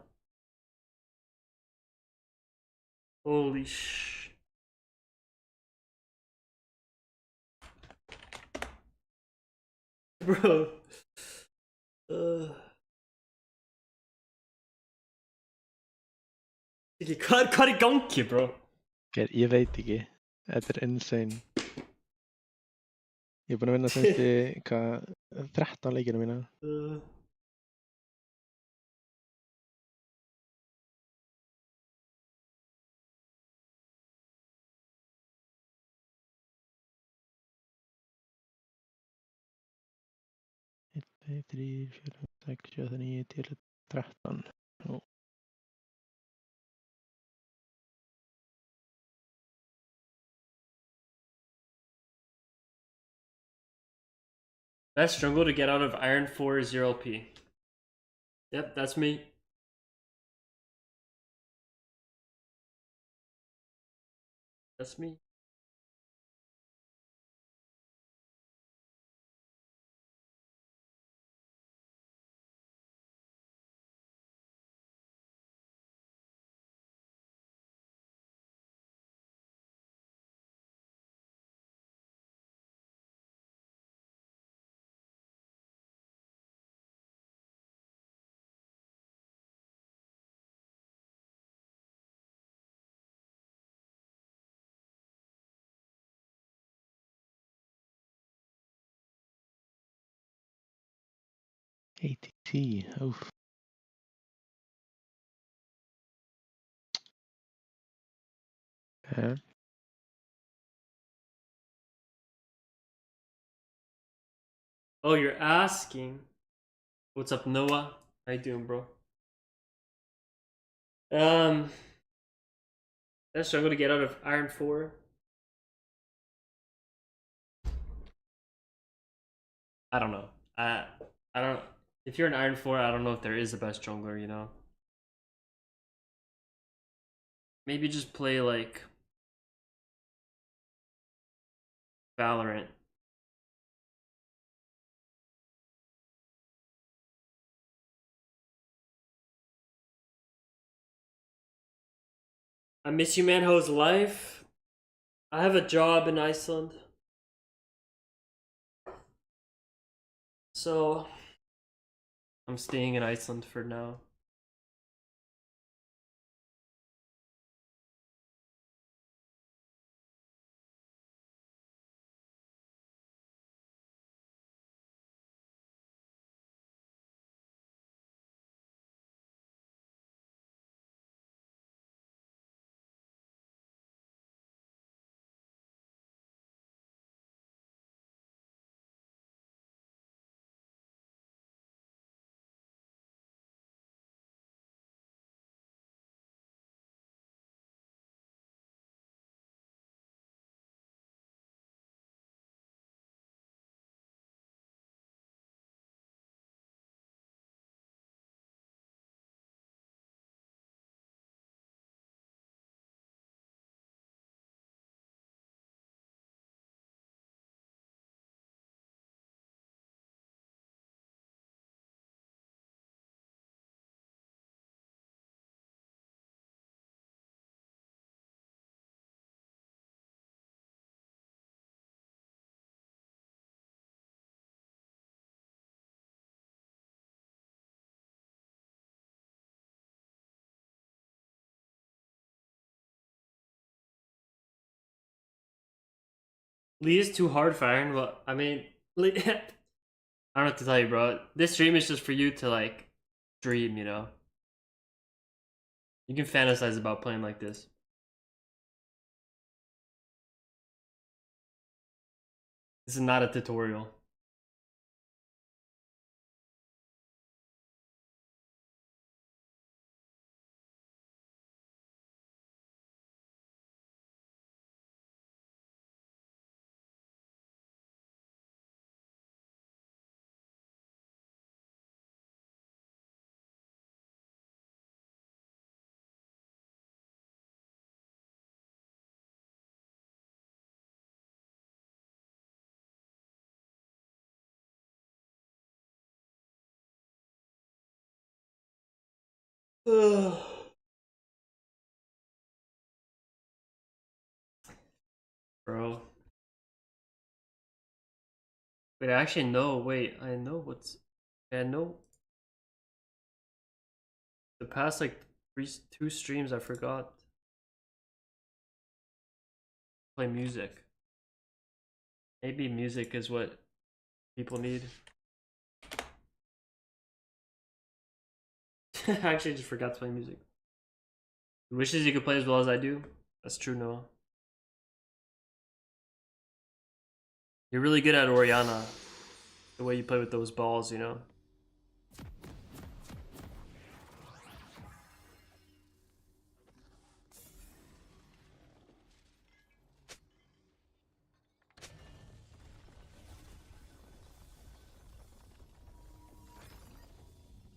Holy sh. Bro. Hvað er í gangi, bro? Ég veit ekki. Þetta er insane. Ég er búinn að vinna senstu, 13 leikina mína. Einn, tveir, þrír, fjórir, fimm, sex, sjö, átta, níu, 10, 13. Nú. Best jungle to get out of Iron 4 is 0p. Yep, that's me. That's me. ATC, oof. Okay. Oh, you're asking. What's up, Noah? How you doing, bro? Best jungle to get out of Iron 4. I don't know. I don't. If you're an Iron 4, I don't know if there is a best jungler, you know? Maybe just play like Valorant. I miss you, man. How's life? I have a job in Iceland. So I'm staying in Iceland for now. Lee is too hard for Iron, but I mean, Lee, I don't know what to tell you, bro. This stream is just for you to like dream, you know? You can fantasize about playing like this. This is not a tutorial. Bro. Wait, actually, no. Wait, I know what's. I know. The past, like, two streams, I forgot. Play music. Maybe music is what people need. I actually just forgot to play music. Wishes you could play as well as I do. That's true, Noah. You're really good at Oriana. The way you play with those balls, you know?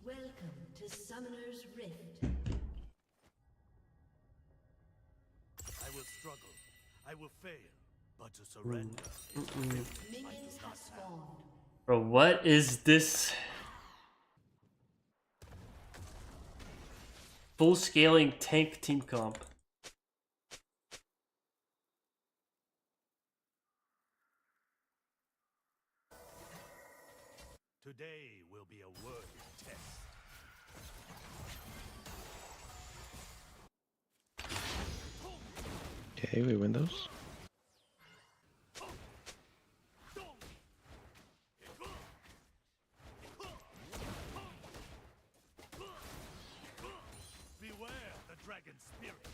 Welcome to Summoner's Rift. I will struggle. I will fail. But to surrender. Minions have spawned. Bro, what is this? Full scaling tank team comp. Today will be a worthy test. Okay, we win those. Beware the dragon spirit.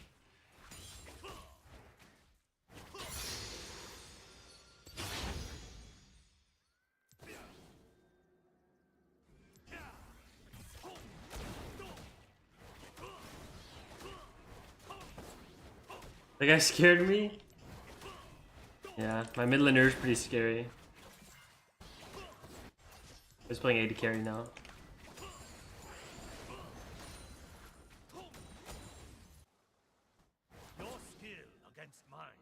The guy scared me? Yeah, my mid laner is pretty scary. He's playing AD carry now. Your skill against mine.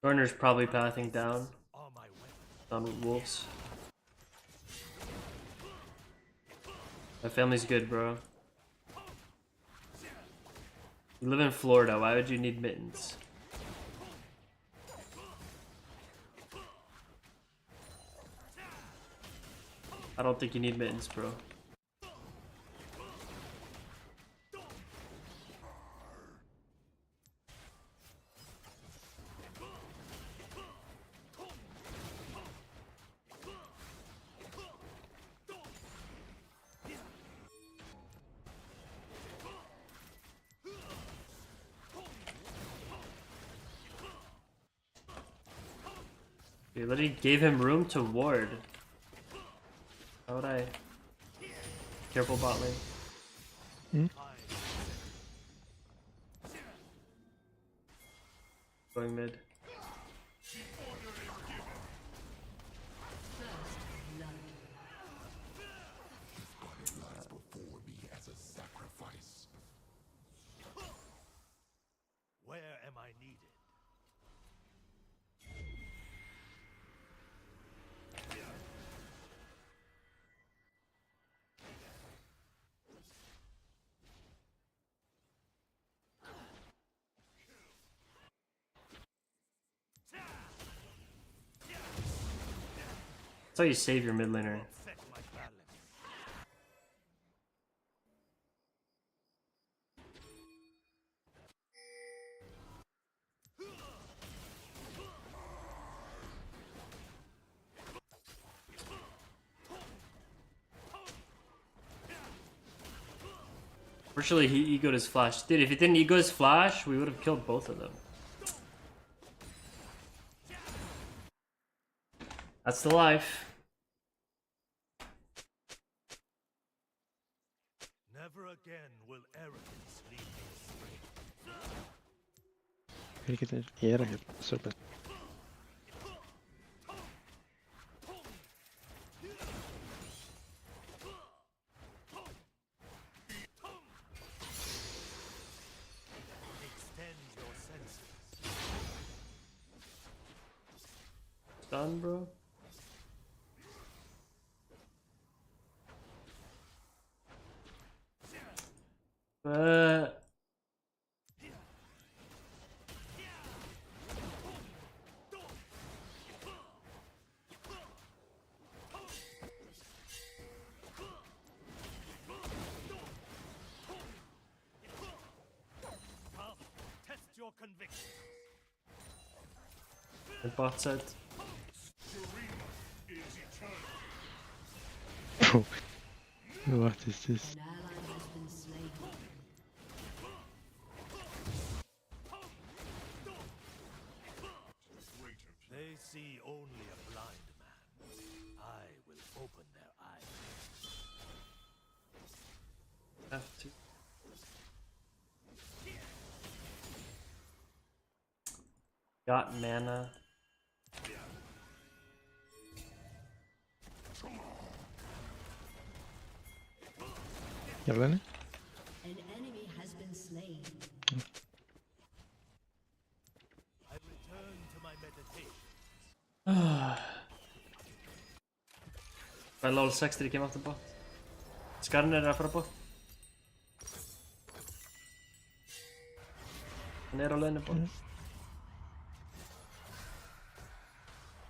Garner's probably pathing down. Are my weapons. Down with wolves. My family's good, bro. You live in Florida, why would you need mittens? I don't think you need mittens, bro. You literally gave him room to ward. How would I? Careful bot lane. Going mid. Where am I needed? That's how you save your mid laner. Set my balance. Fortunately, he egoed his flash. Dude, if he didn't ego his flash, we would have killed both of them. That's the life. Never again will arrogance lead me astray. Ég er ekki serpent. Extend your senses. Done, bro. Come, test your conviction. The bot side. What is this? An ally has been slain. They see only a blind man. I will open their eyes. Have to. Got mana. Jävlar ni. An enemy has been slain. I return to my meditation. By lol 60 came off the bot. Skarner er að fara bot. Hann er á leiðinni bot.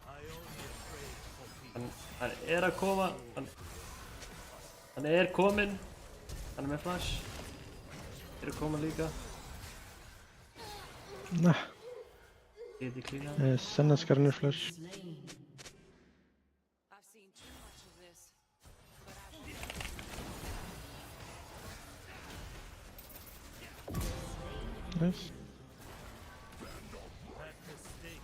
I only pray for peace. Hann er að koma. Hann er kominn. Hann er með flash. Er að koma líka. Nah, Get í klína. Senna skarnir flash. Slain. I've seen too much of this, but I Nice. That mistake.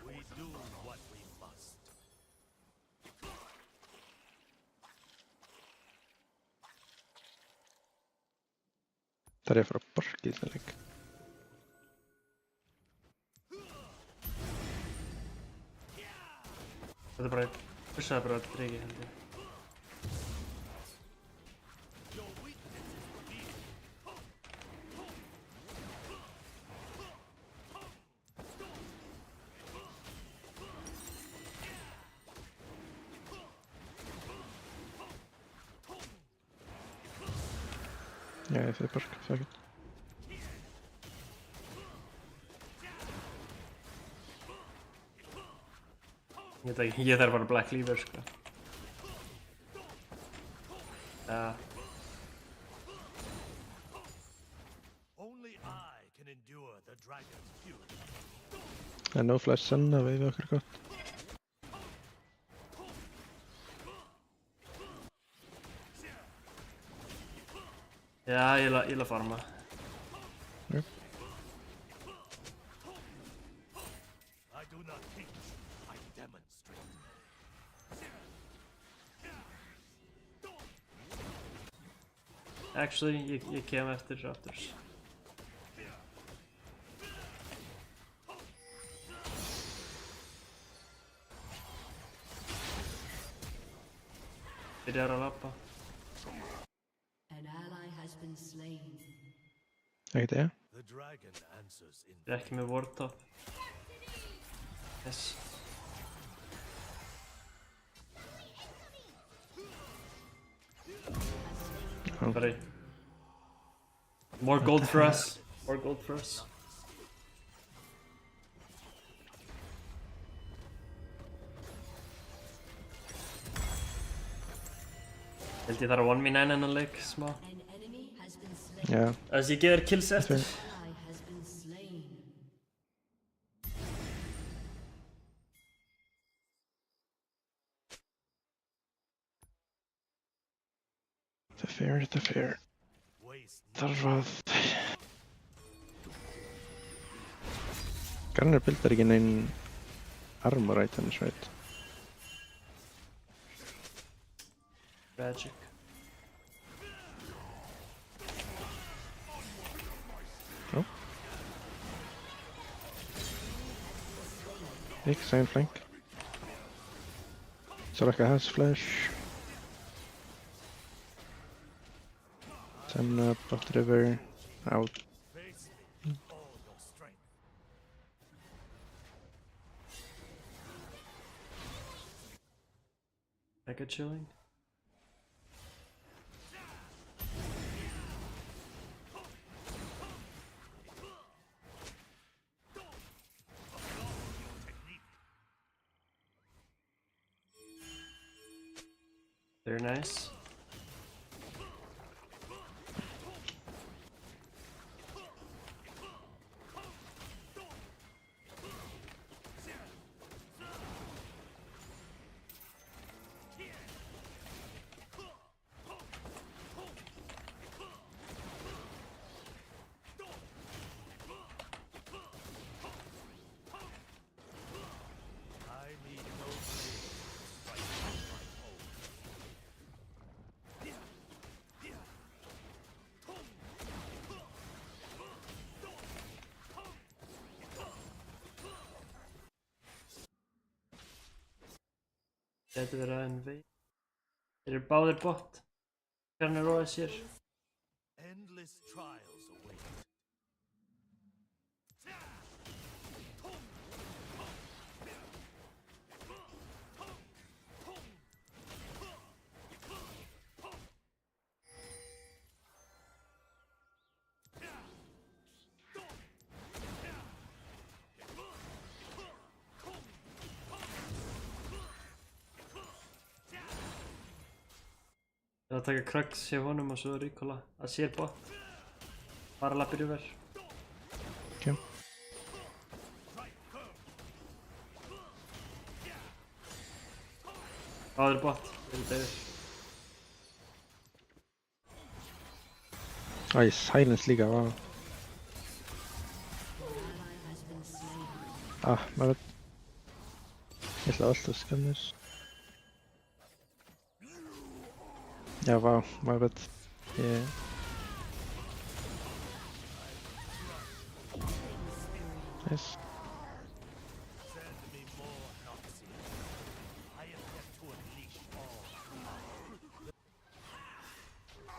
We do what we must. Það er ég að fara að barka í það leik. Þetta er bara pussaði bara að dreigi held ég. Your weakness is revealed. Já, ég fyrir barka, fuck it. Ég veit ekki, ég þarf bara Black Cleaver sko. Ja, Only I can endure the dragon's fury. Það er no flash Senna, veiði okkur gott. já ég vil að farma. I do not teach, I demonstrate. Actually, ég kem eftir Raptors. Byrjar að lappa. An ally has been slain. Ekkert eða? The dragon answers in Ég er ekki með ward top. Yes. Sorry. More gold for us. More gold for us. Held ég þarf að 1v9 hennan leik smá. An enemy has been slain. Já, Þess ég geður kills eftir. Ally has been slain. þetta er fair. waste Þarf að Garner bildar ekki neinn armor items, right? Tragic. No. Big same flank. Soraka has flash. Semna, bot river, out. Face me, all your strength. Mega chilling. Very nice. I need no blade to fight my foe. Gæti verið að invade. Þeir eru báðir bot. Garner róið sér. Endless trials await. Það er að taka Krugs hjá honum og svo Ríkola að sér bot. Bara lappir yfir. Okay. Báðir bot. Þeir eru deyðir. Æ, silence líka, wow. Ah, maður veit. Ég ætla alltaf að skanna þess. Já, vá, maður veit. Ég... Nice. Send me more Noxians. I am here to unleash all.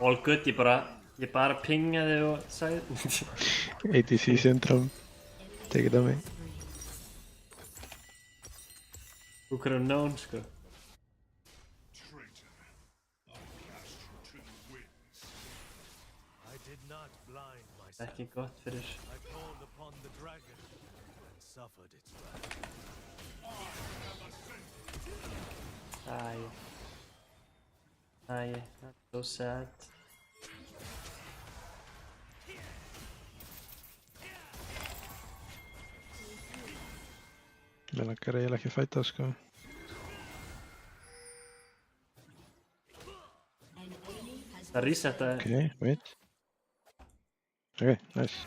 All good, ég bara pingaði og sagði. ADC syndrome. Take it on me. Who could have known, sko. I did not blind myself. Ekki gott fyrir. I called upon the dragon and suffered its wrath. Æ, that's so sad. Mér langar eiginlega ekki að fæta, sko. Það resetaði. Okay, wait. Okay, nice.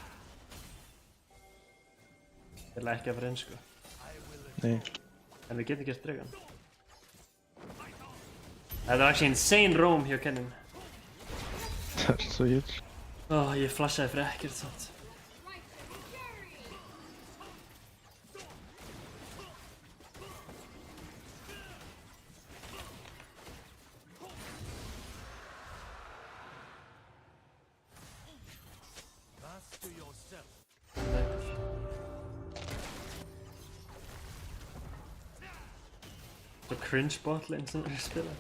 Ég ætla ekki að fara inn, sko. Nei. En við getum gert dregan. Það var actually insane roam hjá Kennen. Það er svo huge. Ég flashaði fyrir ekkert þátt. Master yourself. Það cringe botlane sem þeir spila.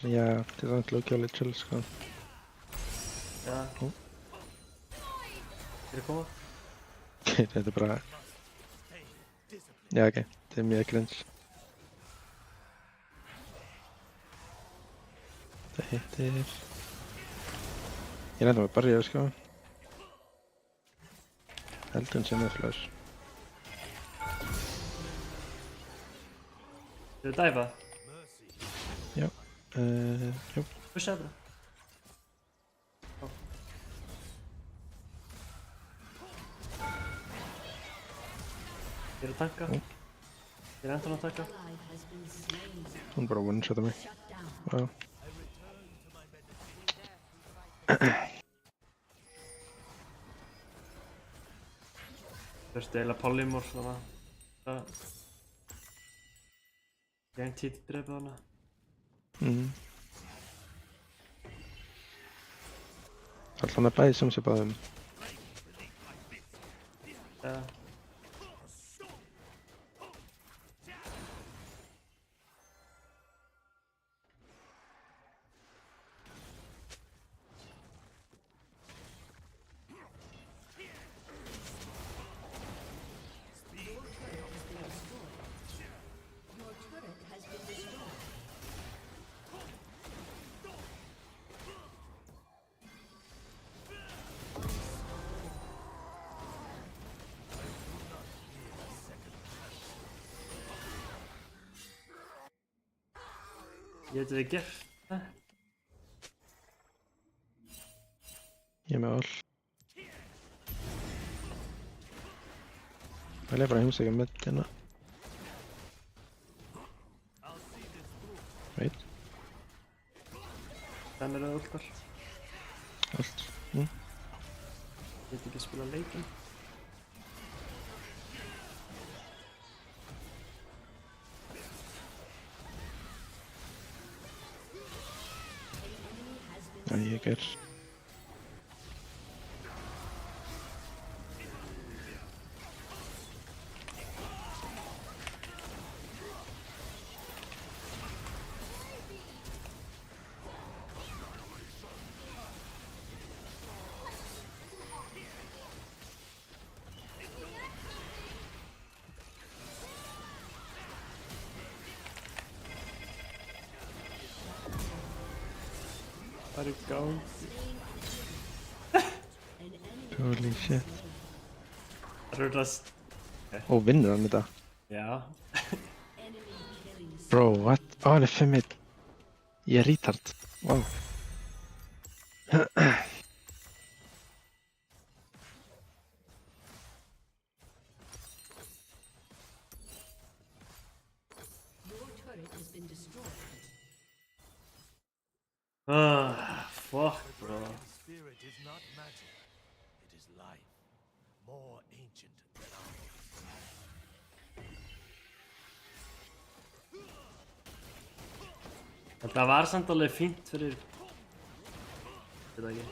Já, það er alltaf ekki alveg chill, sko. Já. Ó. Þeir koma? Þetta er bara... Já, ok. Þetta er mjög cringe. Það hittir... Ég nefndi að barja, sko. Eldun sem er flash. Þeir eru dæfa. Já. Jú. Pushaði bara. Ég er að tanka. Ég er ennþá að tanka. Ally has been slain. Hún bara one-shota mig. Shut down. Já. Þurfti eiginlega polymorph svona. Ég hef títi drefið hana. Allan að bæði sem sé báðum. Ja. Your turret has been destroyed. Ég veit að við gert það. Ég er með all. Það er bara að heimsækja með hérna. Veit, Þannig er það úlpar. allt. Ég veit ekki að spila leikinn. Já, ég er. Það er í gang. Holy shit. Það er rúðast. Ó, vinnur hann þetta? Já. Bro, what? Ó, hann er 5-1. Ég er retard. Wow. Your turret has been destroyed. Fuck, bro. The spirit is not magic. It is life. More ancient than ours. Þetta var samt alveg fínt fyrir... Ég veit það ekki.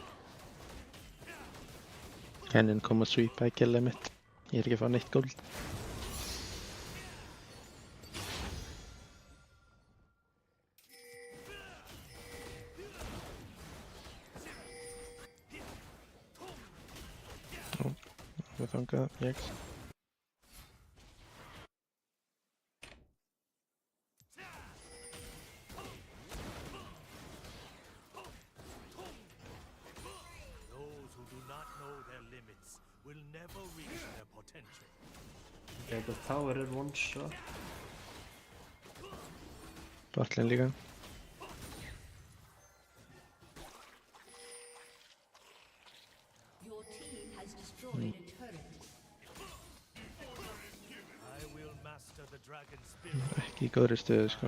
Cannon kom að sweepa í killið mitt. Ég er ekki að fá neitt gold. Ó, það þangað, ég. Those who do not know their limits will never reach their potential. Þetta tower er one shot. Botlane líka. Your team has destroyed a turret. I will master the dragon spirit. Ekki í góðri stöðu, sko.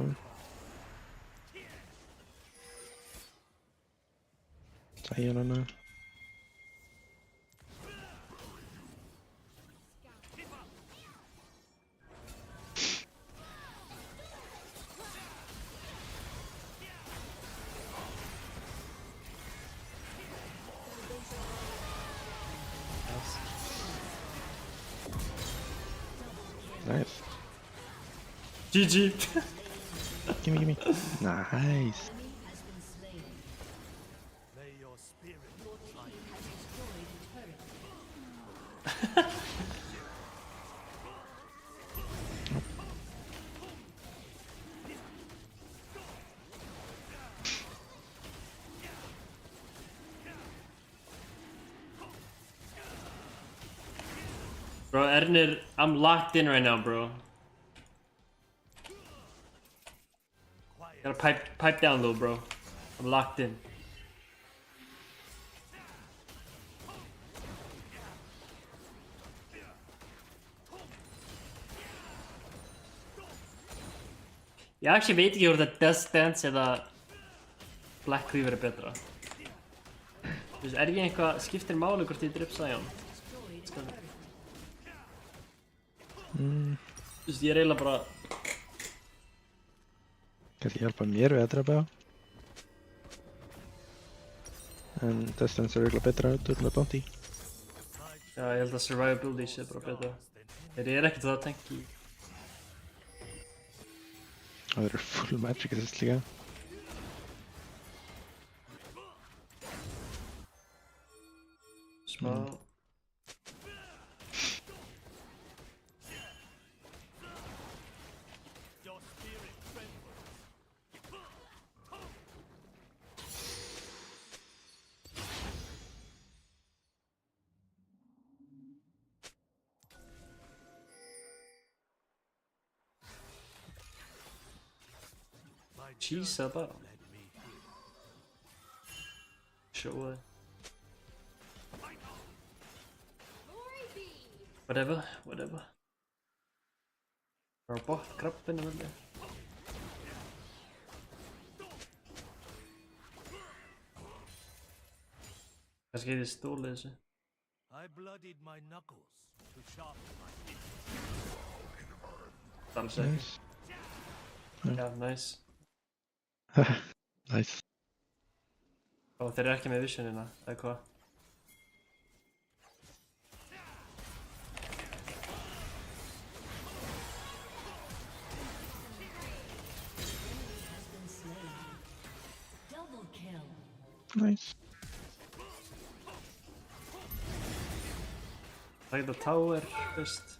Sæjan hana. Nice. GG! Gimme, gimme. Nice. Enemy has been slain. May your spirit Your team has destroyed a turret. Bro, Ernir, I'm locked in right now, bro. Gotta pipe down, little bro. I'm locked in. Ég actually veit ekki hvort að Death Dance eða Black Cleaver er betra. Þú veist, ég eitthvað, skiptir máli hvort ég drip Sion? Þú veist, ég eiginlega bara... Kannski hjálpa mér við að drepa þá. En Distance er eiginlega betra út með Bounty. Já, ég held að survivability sé bara betra. Ég ekkert það að tanki. Það eru full magic assist líka. Smá. Cheese það bara. Sure. Whatever. Bara bort krabbinu veldi. Kannski hefði stólið þessu. I bloodied my knuckles to sharpen my teeth. Alls ekki. Nice. Já, nice. Nice. Og þeir eru ekki með visionina, eða hvað? Double kill. Nice. Það geta tower, veist.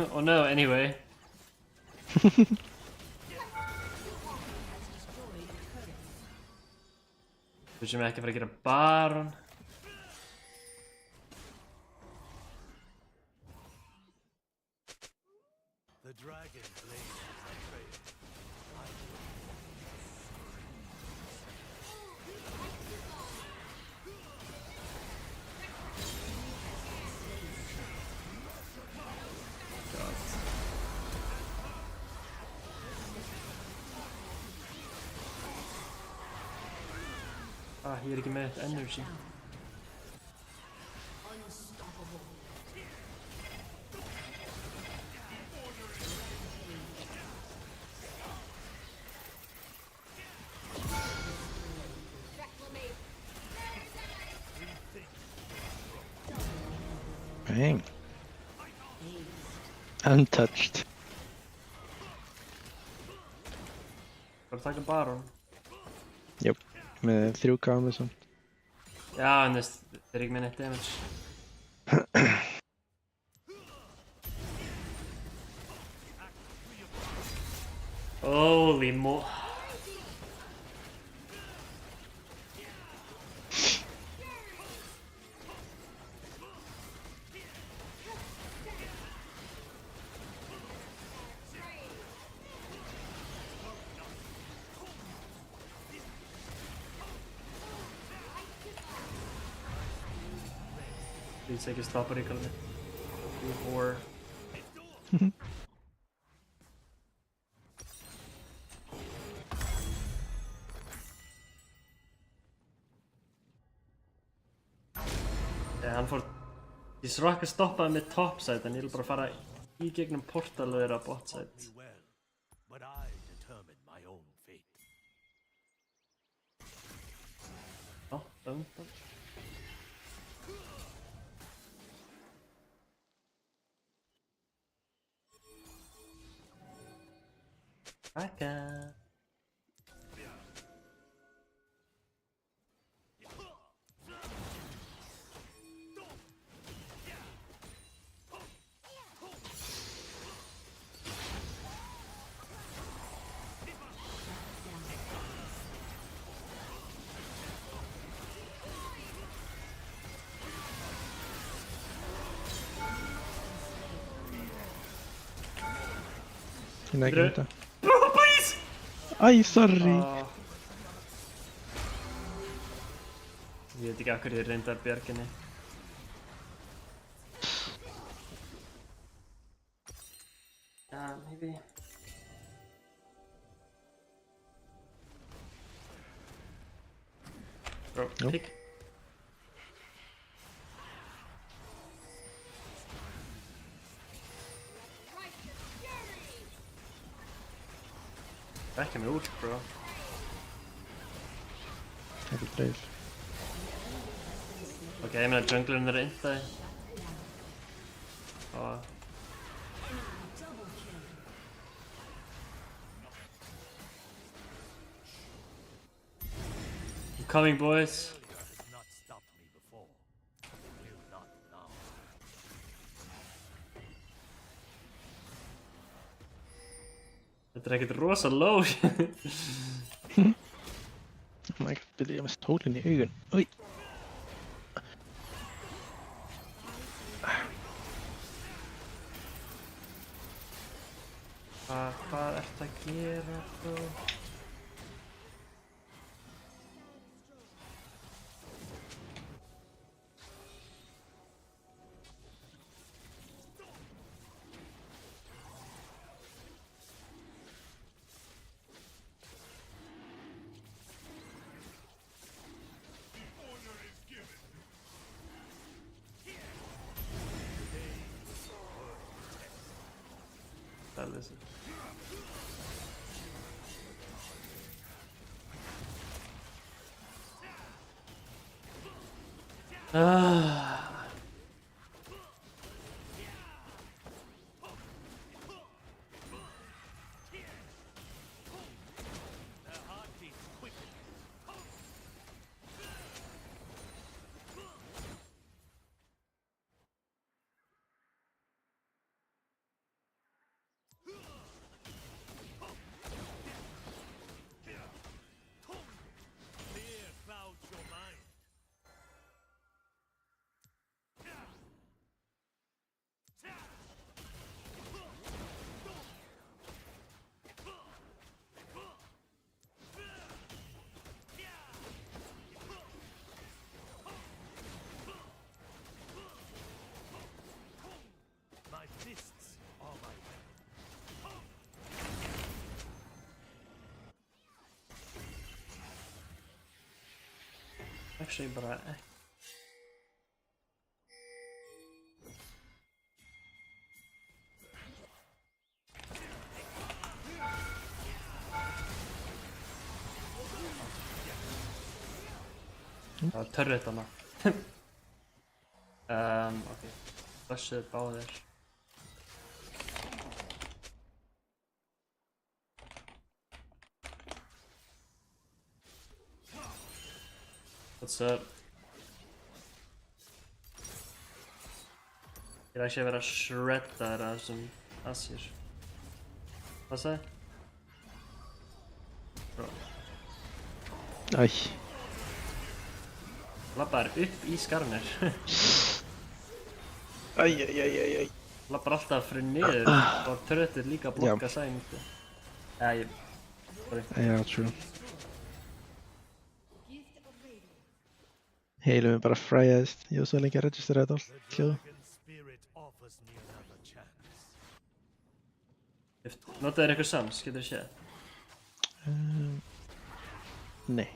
Oh no, anyway. Þú sem ekki fara að gera Baron. The dragon blades my trail. Ég ekki með energy. Bang. Untouched. Bara að taka Baron. Jöp. Með 3k með samt. Já, en þess, þeir eru ekki með neitt damage. Holy mo... Please ekki stoppa ríkalni. You whore. Hann fór... Ég Soraka stoppaði með topside en ég vil bara fara í gegnum portal og vera botside. Well, but I determine my own fate. Don't. Raka. Nei, ekki þetta. Bro, please! Æ, sorry. Ég veit ekki af hverju ég reyndi að bjarga henni. maybe. Bro, Nope. pick. Back him ult, bro. Ekki dreif. Ok, ég meina junglerinn er eindag. Oh. I'm coming, boys. Earlier has not stopped me before. It will not now. Þetta er ekkert rosa low. Oh my god, byrja ég með stólinn í augun. Új. Hvað ertu að gera, bro? Það er þessi. Their heartbeats quicken. Fear clouds your mind. My fists are my weapon. Actually, bara ekki. Það var turret hana. Ok. Flashuðu báðir. What's up? Ég er ekki að vera shreddaður af þessum Asir. Hvað sagði? Bro, Æ. labbar upp í Skarnir. Æ, æ, æ, æ, æ. Labbar alltaf fyrir niður og turretið líka að blokka sæningu. Ég... Já, true. Heilum við bara fræðist. Ég var svo lengi að registera þetta allt. The Hljóð. dragon spirit offers me another chance. Notaður eitthvað sams, getur þú séð? Nei.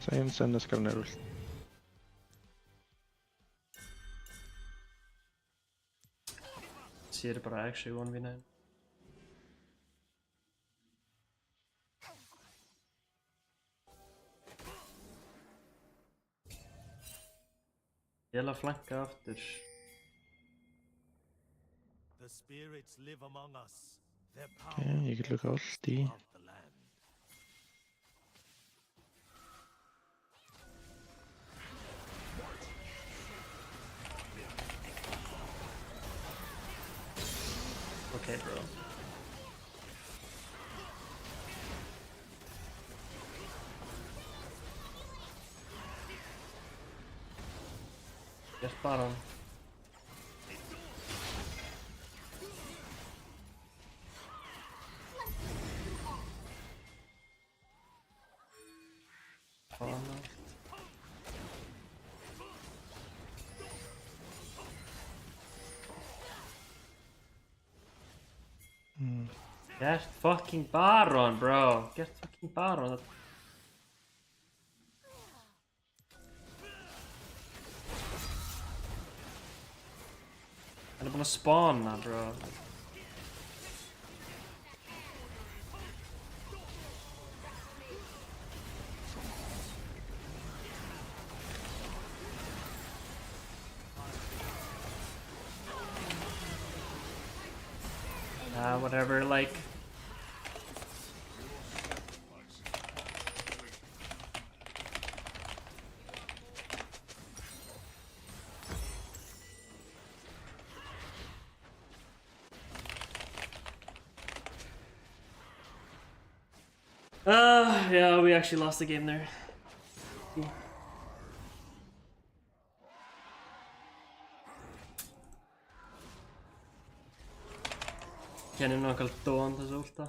Sæjum senna skarnir úr. Sér bara actually 1v9. Ég vil að flanka aftur. The spirits live among us. Their Ok, power ég get luka allt í. throughout the land. Okay, bro. Gert bara. Get fucking Baron, bro. Get fucking Baron. Han är bara spana, bro. Whatever, like. Yeah, we actually lost the game there. Kenny on kallt tuon tasolta.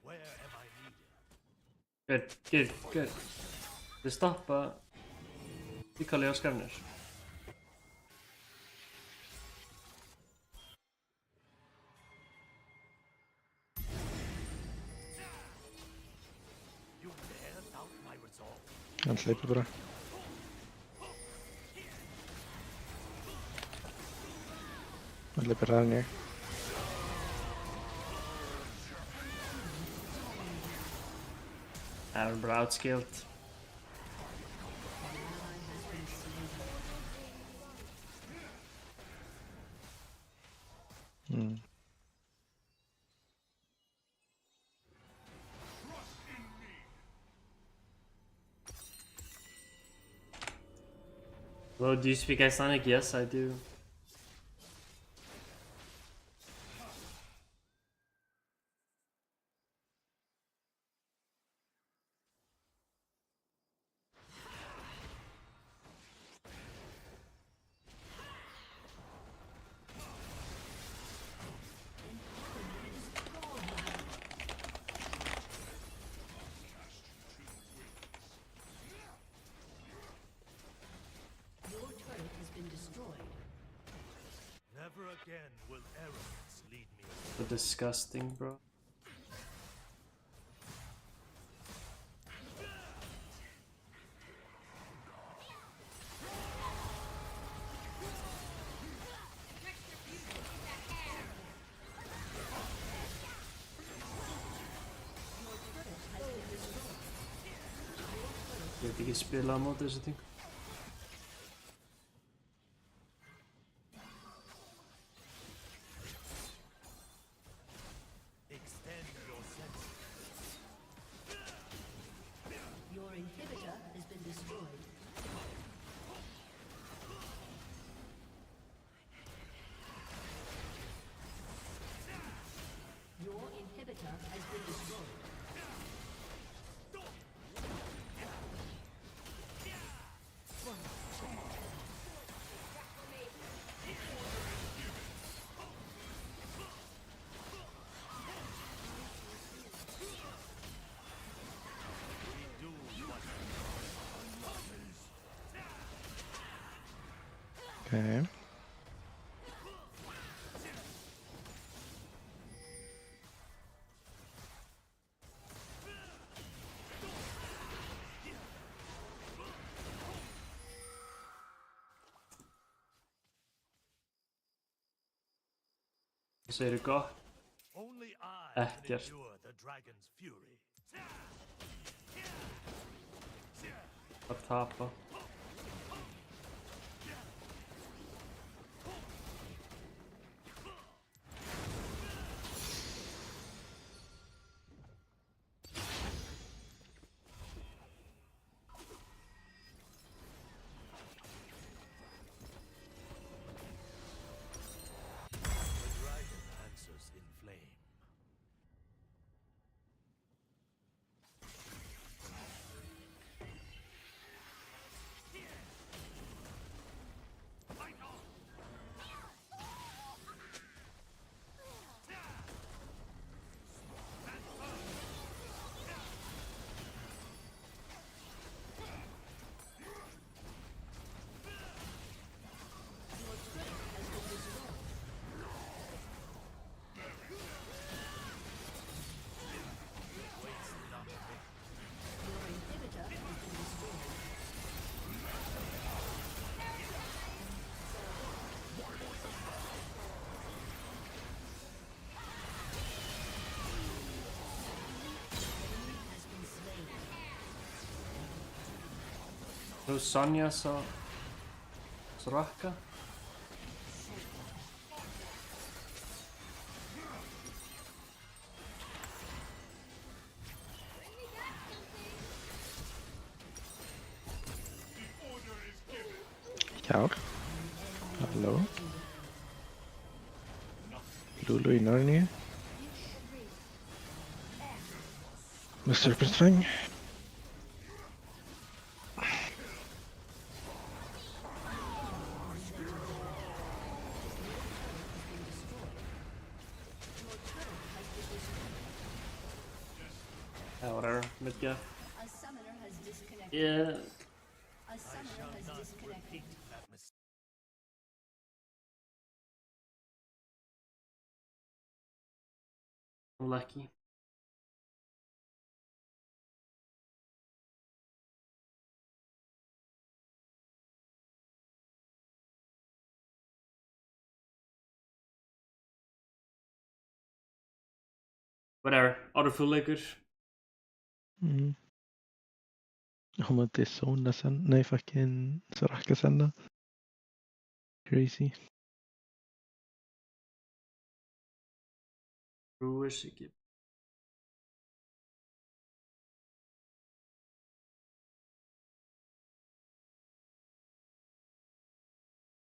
Where am I needed? Good. Det stoppar. Vi kallar jag Skavners. You dare doubt my resolve? Han släpper bara. Han släpper här ner. Även bra outscaled. Mm. Well, do you speak Icelandic? Yes, I do. Your turret has been destroyed. Never again will arrogance lead me So disgusting, bro. Jag vet inte spela mot det så ting. extend your senses. Your inhibitor has been destroyed. Your inhibitor has been destroyed. Okej. Vad säger du, Ga? Only I can Ekkert. endure the dragon's fury. Att tappa. The dragon answers in flame. No Sonya sa Soraka. Kjær. Hallå. Lulu i Narnia. Med Serpentfang. Yeah, whatever. Mid gap. A summoner has disconnected. Yeah. A summoner has disconnected. That mistake. Lucky. Whatever. Autofull-leikur. Mm. Hon inte Sona sen. Nej, fucking Soraka sen då. Crazy. Brewers ekki.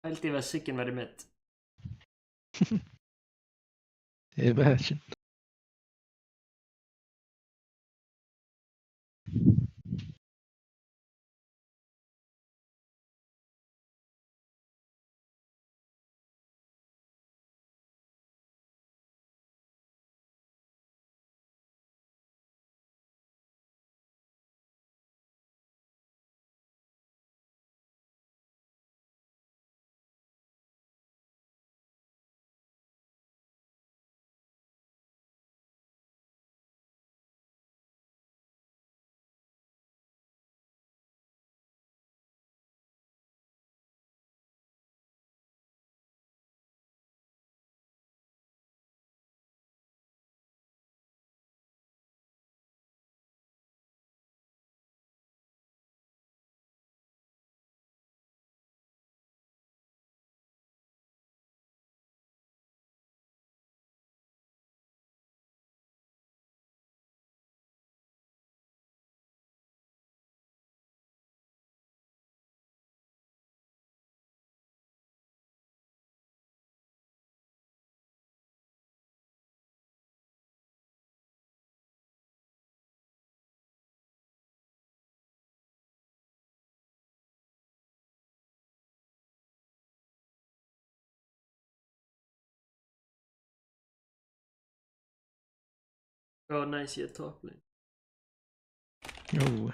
Held ég að Sigyn væri mid. Imagine. Oh, nice, yeah, top lane. Oh.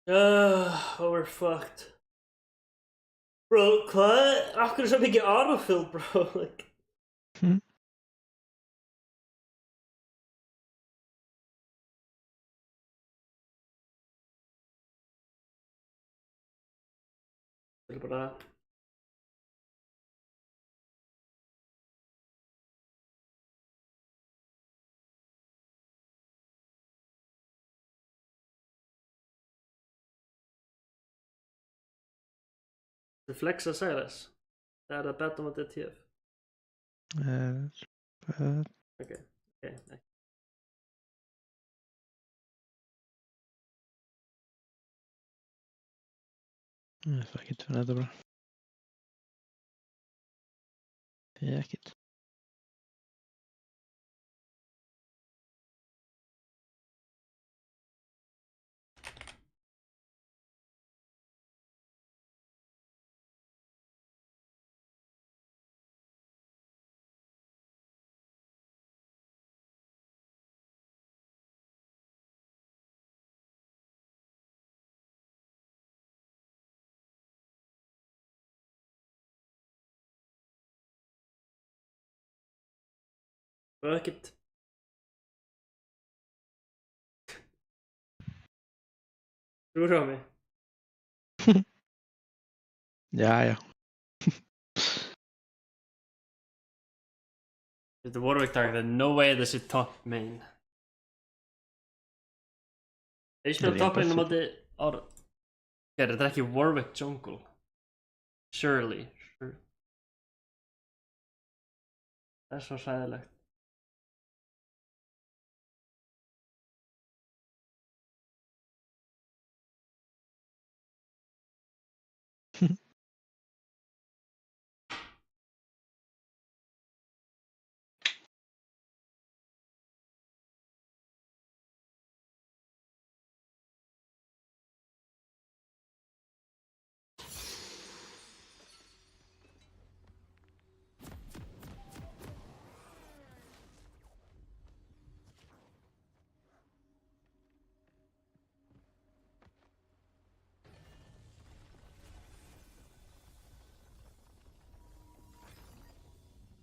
Oh, we're fucked. Bro, hvað? Akkur er svo mikið autofill, bro? Like... Hmm. Það er bara... The flex að segja þess. Það er að betta mot ETF. Okay. Fuck it, det är bra. Fuck it. Fuck it. Tror du mig? Ja. The Warwick targeted. No way this is top main. They speel Ja, top main impressive. mot det... Ja, det är inte Warwick jungle. Surely. Sure. Det är så skäligt.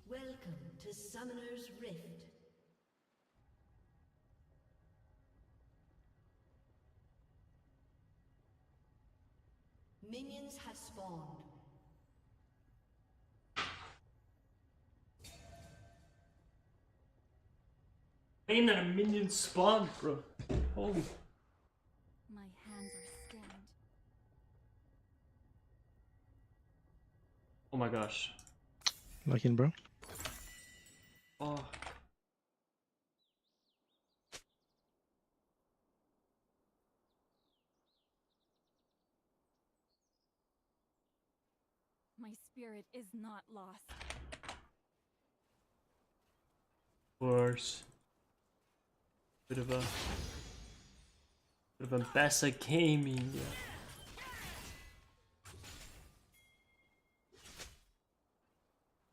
Welcome to Summoner's Rift. Minions have spawned. Ain't that a minion spawn, bro? Oh. My hands are stained. Oh my gosh. Lock in, bro. Oh. My spirit is not lost. Course. Bit of a Bessa gaming. Yeah.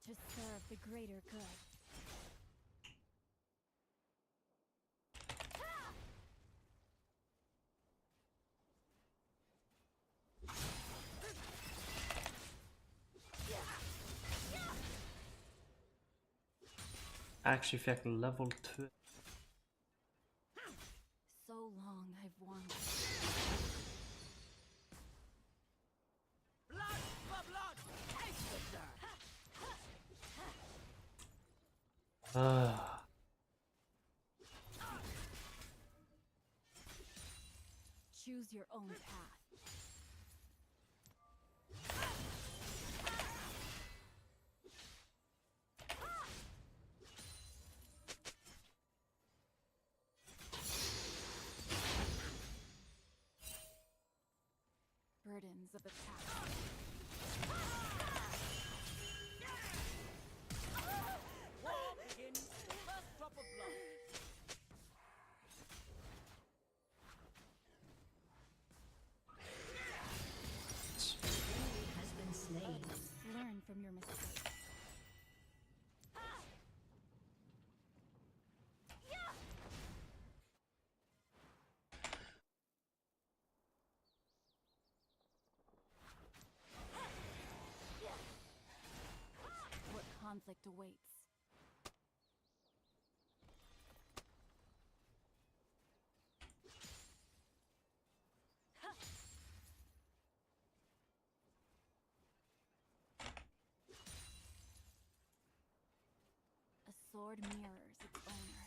To serve the greater good. Actually fick level 2. So long I've wanted. Blood for blood! Taste the dirt! Ah. Choose your own path. Burdens of the past. War begins. First drop of blood. Has been slain. Learn from your mistakes. What conflict awaits? A sword mirrors its owner.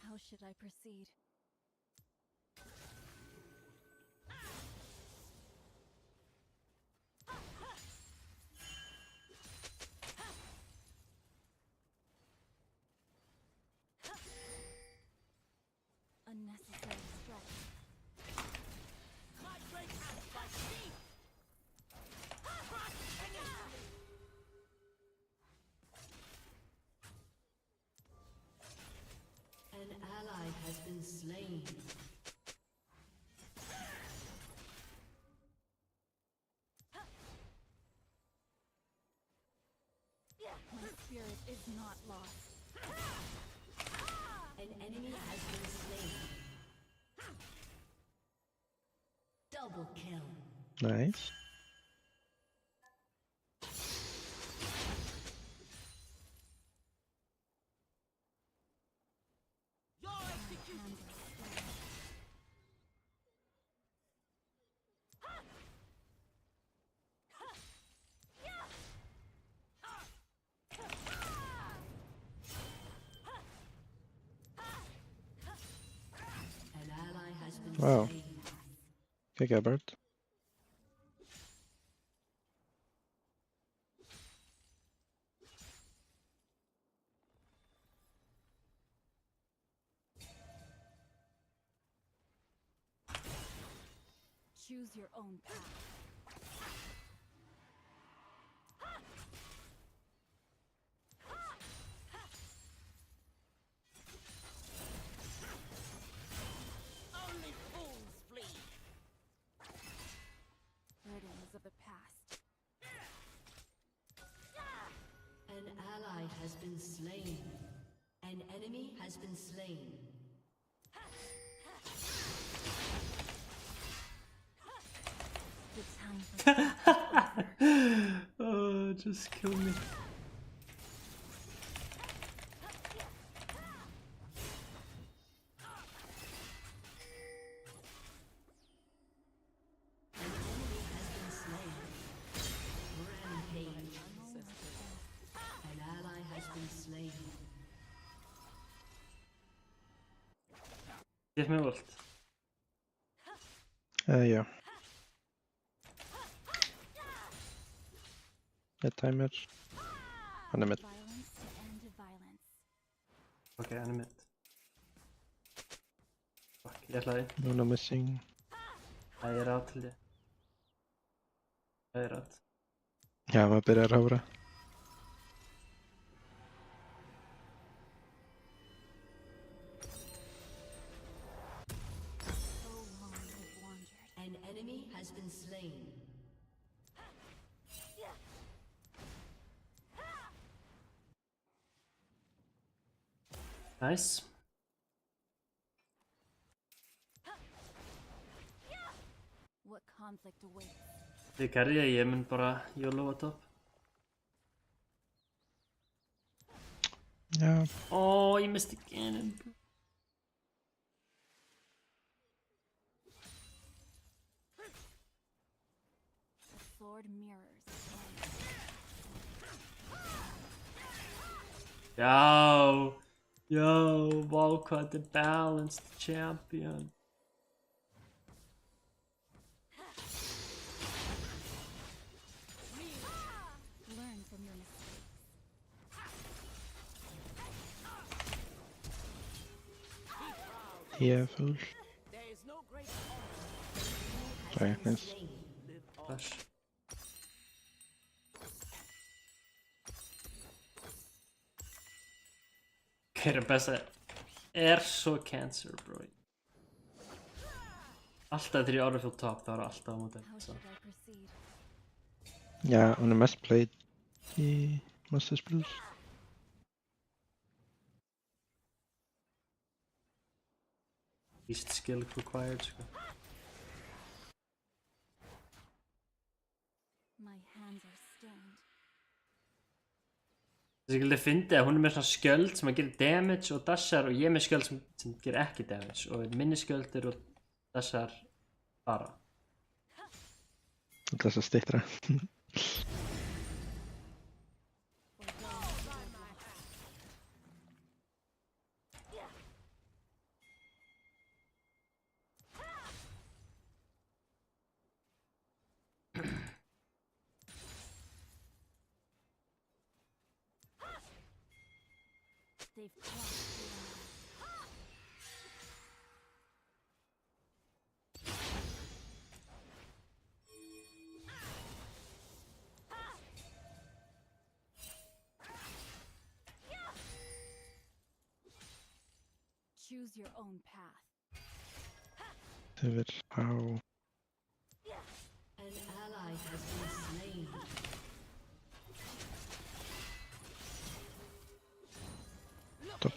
How should I proceed? Unnecessary stress. My great hand by sea! Crush finish! An ally has been slain. My spirit is not lost. Double kill. Nice. An ally has been Wow. slain. Kijk, Bert. Choose your own path. Only fools flee. Burdens of the past. An ally has been slain. An enemy has been slain. The time for Oh, just kill me. An enemy has been slain. Rampage. An ally has been slain. Give me ult. Ja. Ett timer. Han är med. violence to end violence. Okej, han är med. Fuck, jag ätlar in. Luna missing. Jag är rädd till det. Jag är rädd. Ja, vad blir det här? So long I've wandered. An enemy has been slain. Nice. What conflict awaits? Det karriär jag men bara YOLO var topp. Ja, Åh, you missed again. The sword mirrors. Yo, Walcott the balanced champion. Learn from your mistakes. he är full. Sorry, nice. Slain. Flash. Okej, det bästa är så cancer, bro. Alltaf þegar ég orðið fyrir top, það var alltaf á móti. How Så. should I proceed? Ja, hon är mest played i Masters Blues. Least skill required, sko. My hands are stained. Það sem ég fyndi að hún er með svona skjöld sem að gera damage og dashar og ég er með skjöld sem gera ekki damage og minni skjöldur og dashar bara. Dessa stittra. They've crossed the line. Choose your own path. Över. Wow. An ally has been slain. Stopp.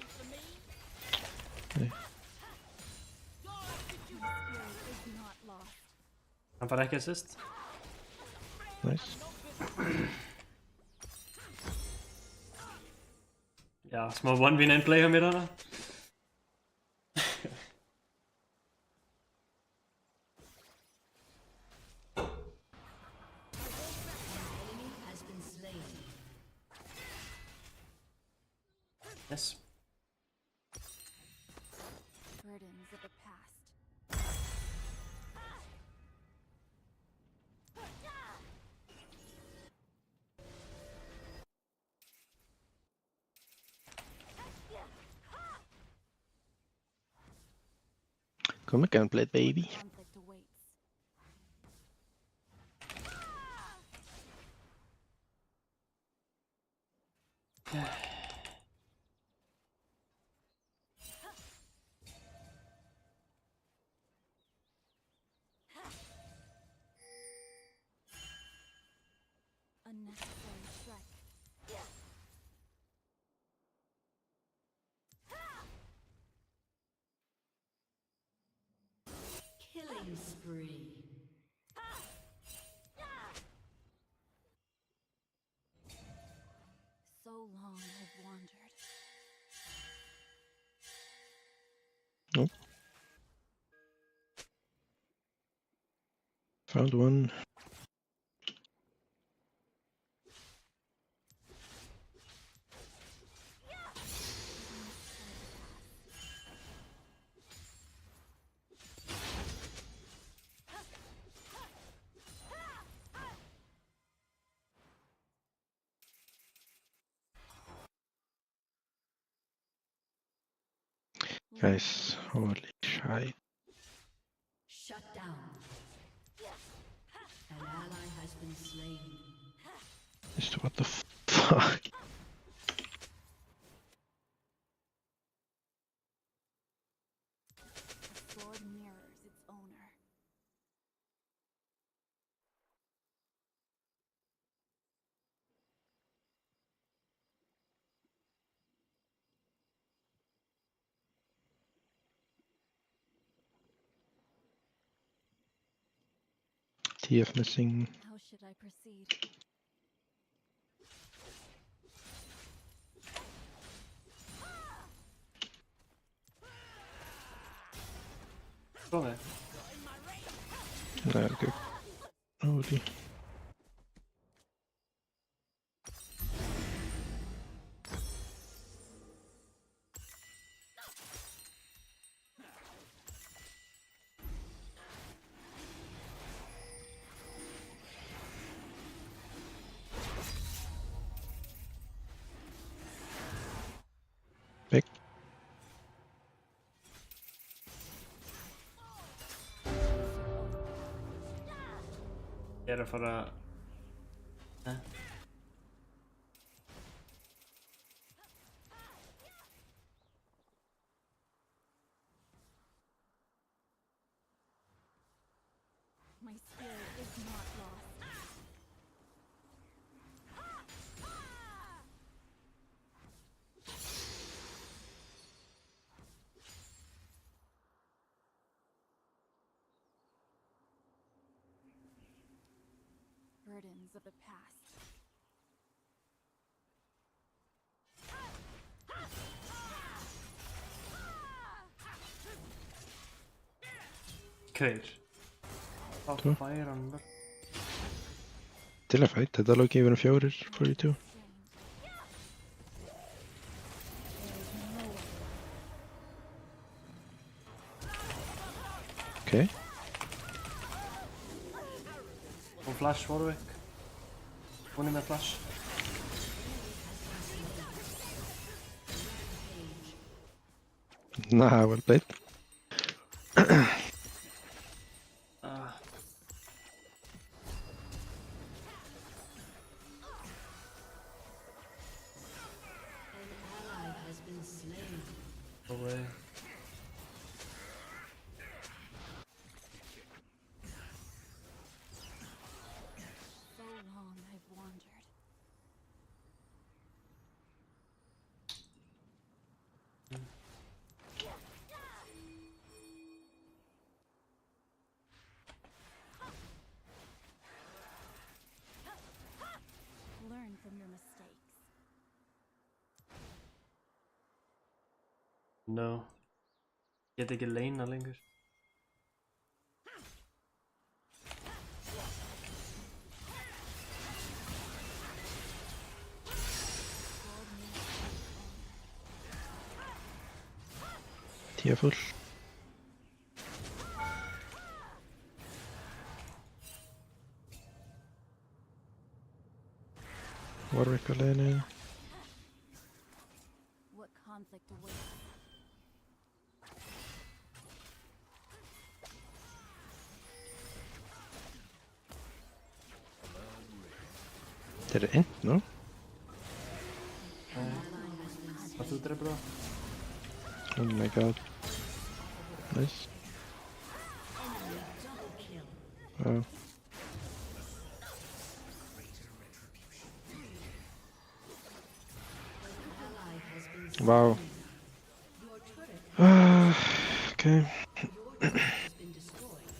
Nej. The spirit is not lost. Hann fær ekki assist. Nice. Já, smá 1v9 play hjá mér hana. Enemy has been slain. Yes. Burdens of the past. Come again, Blade baby. Conflict awaits. Unnecessary Shrek. Killing spree. So long I've wandered. Nope. Found one. Guys, holy shit. Shut down. An ally has been slain. Just what the fuck? The sword mirrors its owner. TF missing. How should I proceed? Kom här. Nah, good. Holy. Back. Är det för att... Nej. My spirit is not lost. Burdens of the past. Kul. Vad Så. fan är han? Till a fight. Þetta lók yfir 4-42. Okay. Hon flash Warwick. Hon är med flash. Nah, well played. Ah. An ally has been slain. Away. So long I've wandered. No. Get ekki leina lengur. Tíu full. Warwick á leiðinni. What conflict awaits? Þeir eru inn, nú? Hvað þú drefur það? Oh my god. Nice. Wow. Wow. Okay. Has been destroyed.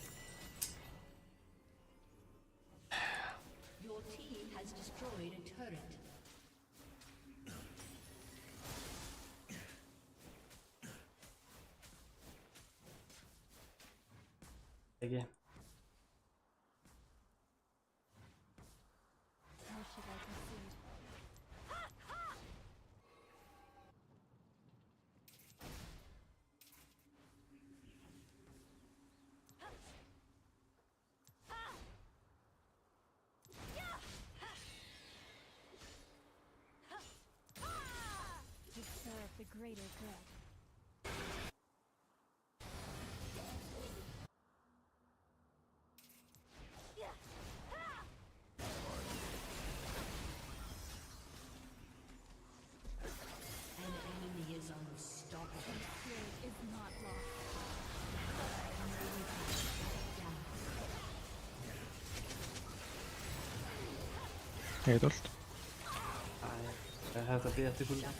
Your team has destroyed a turret. Ekki. How should I proceed? To serve the greater good. An enemy is unstoppable. Spirit is not lost. Ekkert allt. Æ, ég hef það býð eftir kúlda.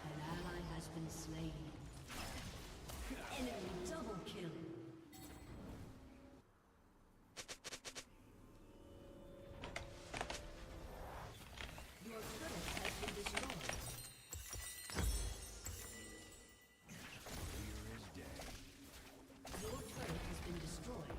An ally has been slain. Enemy double kill. Your turret has been destroyed. Your turret has been destroyed.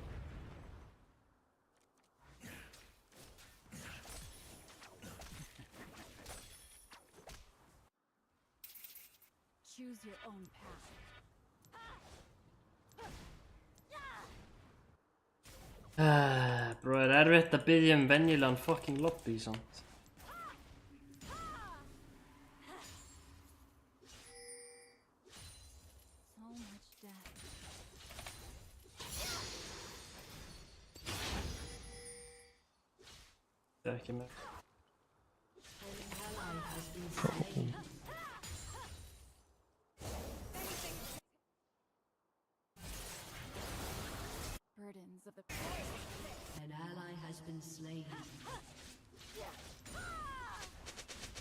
Choose your own path. Bro, er erfitt að biðja venjulegan fucking lobby samt. So much death. Það er ekki með. An ally has been slain. Burdens of the An ally has been slain.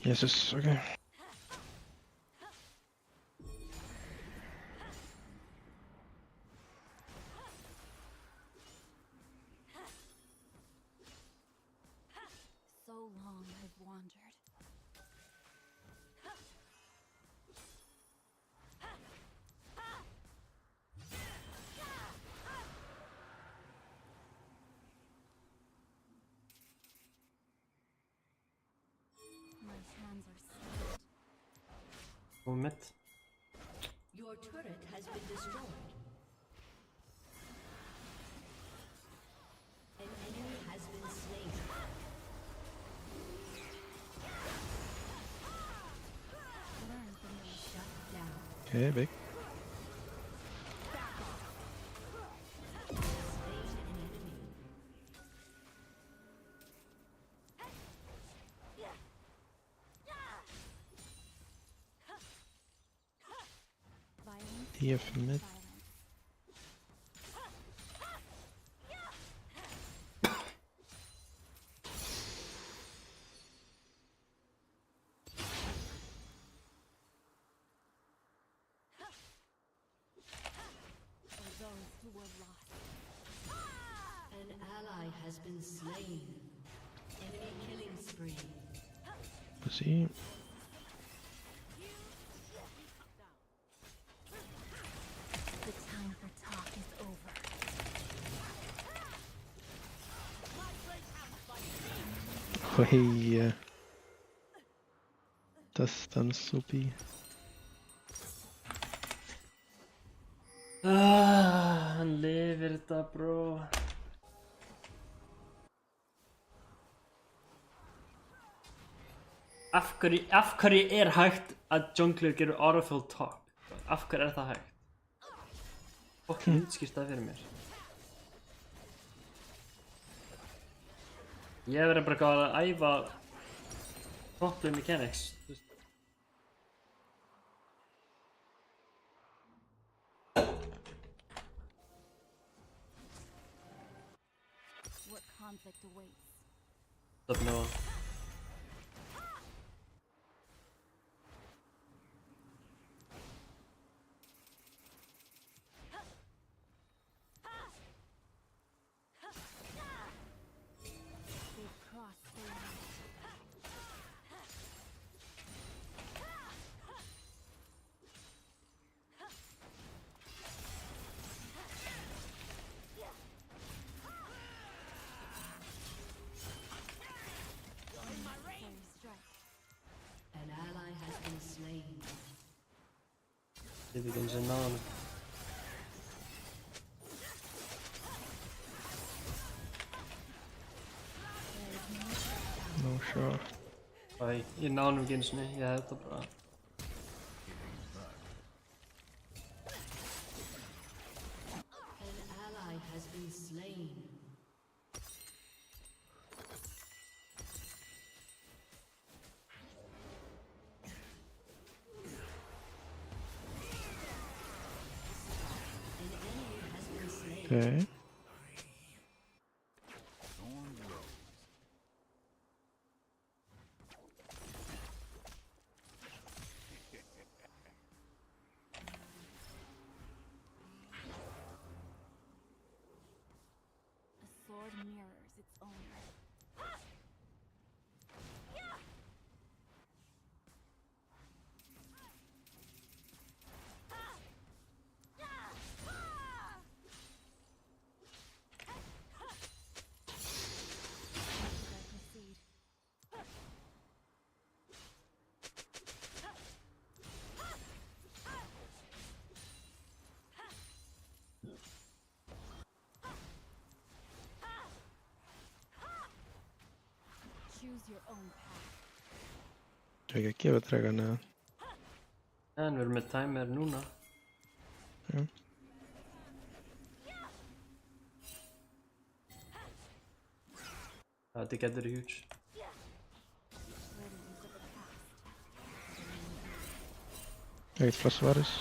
Jesus, okay. So long I've wandered. My hands are sealed. Og mitt. Your turret has been destroyed. An enemy has been slain. Learn from me. Shut down. Okay, big. Slain an enemy. Violence. TF mid. Violence. For those who were lost. An ally has been slain. Enemy killing spree. Pussy. Way distance OP. Hann lifir þetta, bro. Af hverju er hægt að jungler gerur autofill top? Af hverju er það hægt? Fokkin útskýrt það fyrir mér. Ég hef verið bara gáð að æfa top mechanics. þú veist. What conflict awaits? Stop Noah. They've crossed the line. Unnecessary strike. An ally has been slain. Við getum sér náðan. No shot. Æ, ég náðum ekki einu sinni, ég hef þetta bara. An ally has been slain. An enemy has been slain. Okay. A sword mirrors its owner. How should I proceed? Choose your own path. Ég ekki að gefa dregan eða. En við erum með timer núna. Já. Þetta getur huge. Remnants of the past. Ég get flash varis.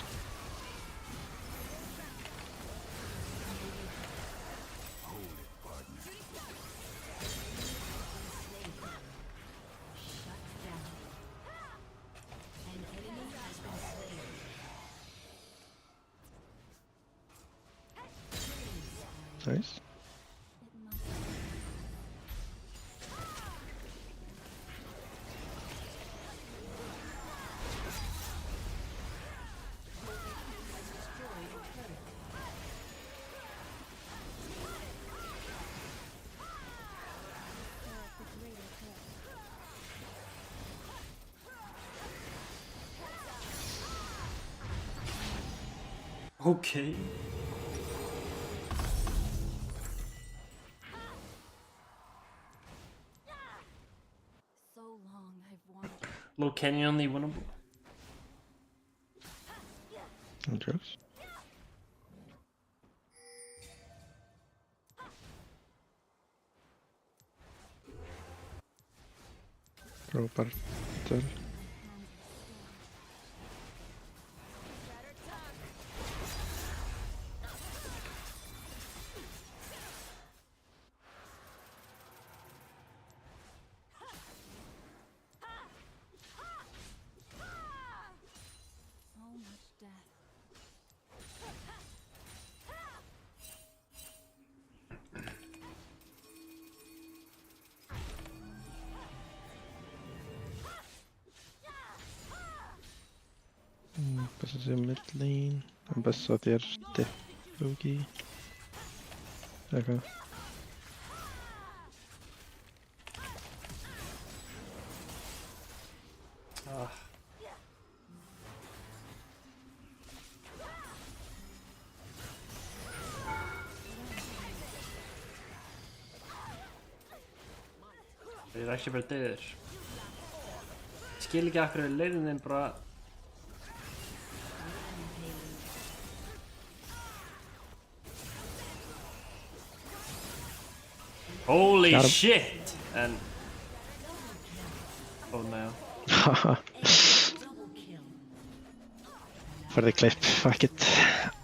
Shut down. An enemy has been slain. Nice. It must serve the greater good. Okay. So long I've wanted. Low Canyon only winnable. No jokes. Robert. My hands are still. So much death. Passa sig mid lane. En best að þér Loki. Eitthvað. Þeir eru ekki bara döður. Skil ekki akkur leiðin þeim bara... Holy Got him. shit! And... Oh no. Haha. Double kill. For the clip, fuck it.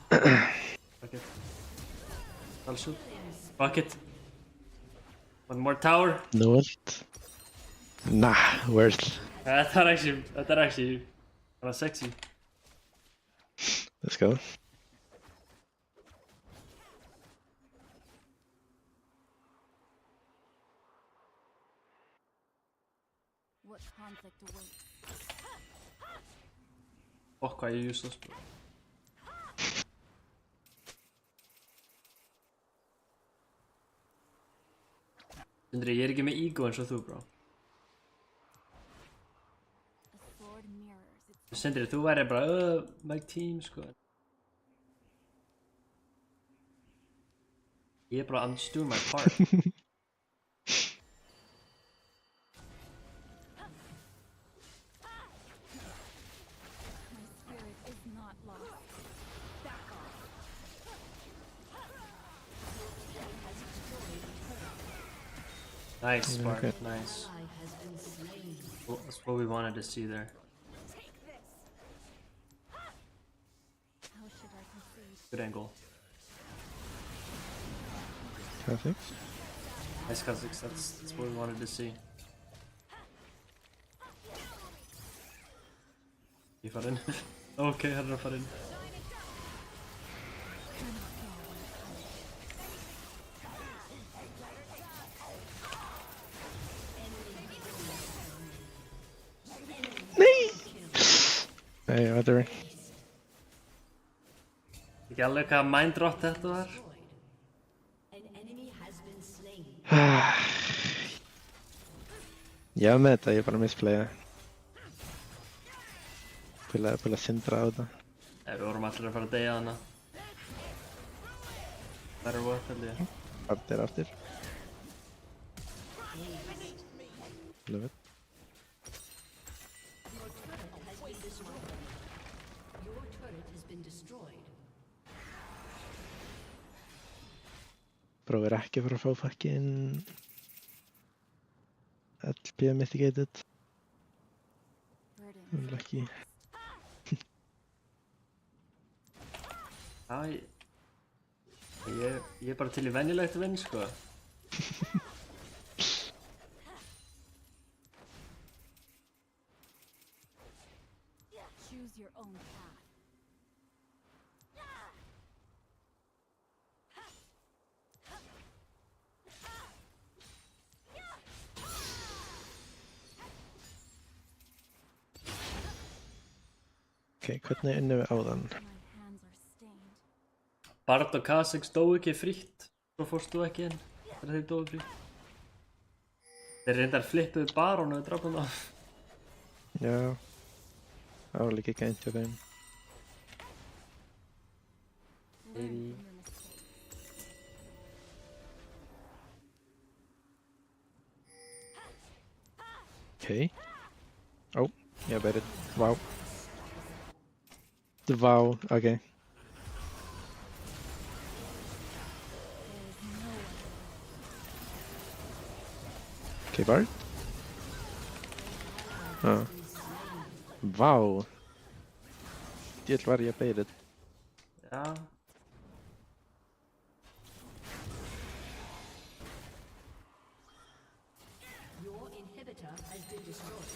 Fuck it. I'll shoot. Fuck it. One more tower. No ult. Nah, worth. That are actually kind of sexy. Let's go. What conflict awaits? Fuck, hvað ég useless, bro. Sindri, ég er ekki með ego eins og þú, bro. A sword mirrors its Sindri, þú væri bara, my team, sko. Ég er bara, I'm just doing my part. my spirit is not lost. Back off. Nice, Spark, Okay. nice. Ally has been slain. Well, that's what we wanted to see there. How should I proceed? Good angle. Perfect. Nice Kha'Zix, that's what we wanted to see. You far in? Okay, I don't know if I didn't. Hey, other. Ekki alveg hvað mindrot þetta var. An enemy has been slain. Ég var með þetta, ég bara misplaya. Pula sindra á þetta. Við vorum allir að fara að deyja hana. Better work, held ég. Partir aftur. Love it. Your turret has been destroyed. Prófir ekki að fara að fá fucking LP mitigated. Burden. Lucky. Já, ég er bara til í venjulegt vinn, sko. Choose your own path. Ok, hvernig unnum við áðan? My hands are stained. Bard og Kha'Zix dóu ekki frítt. Svo fórst þú ekki inn. Þegar þeir dóu frítt. Þeir reyndar flippuðu Baron og drápum þá. Já. Það var líka gænt hjá þeim. Learn from your mistakes. Ok. Oh, yeah, bet it. Wow. Wow, okay. Okay, Bart. Oh. Wow. Djöld var ég baited. Já. Your inhibitor has been destroyed.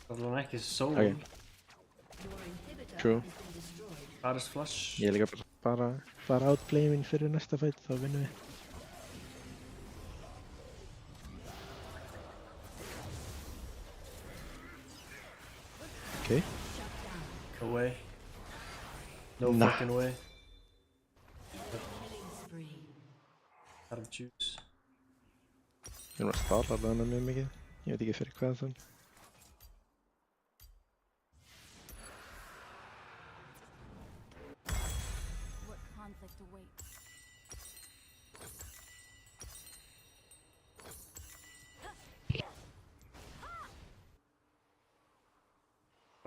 Það var ekki svo. Okay, Your inhibitor true. has been destroyed. Ares flush. Ég er líka bara fara outplay minn fyrir næsta fight, þá vinnum við. Okay. No way. No Nah. fucking way. Killing spree. Out of juice. Við erum að stala hana mjög mikið. Ég veit ekki fyrir hvað þann. What conflict awaits?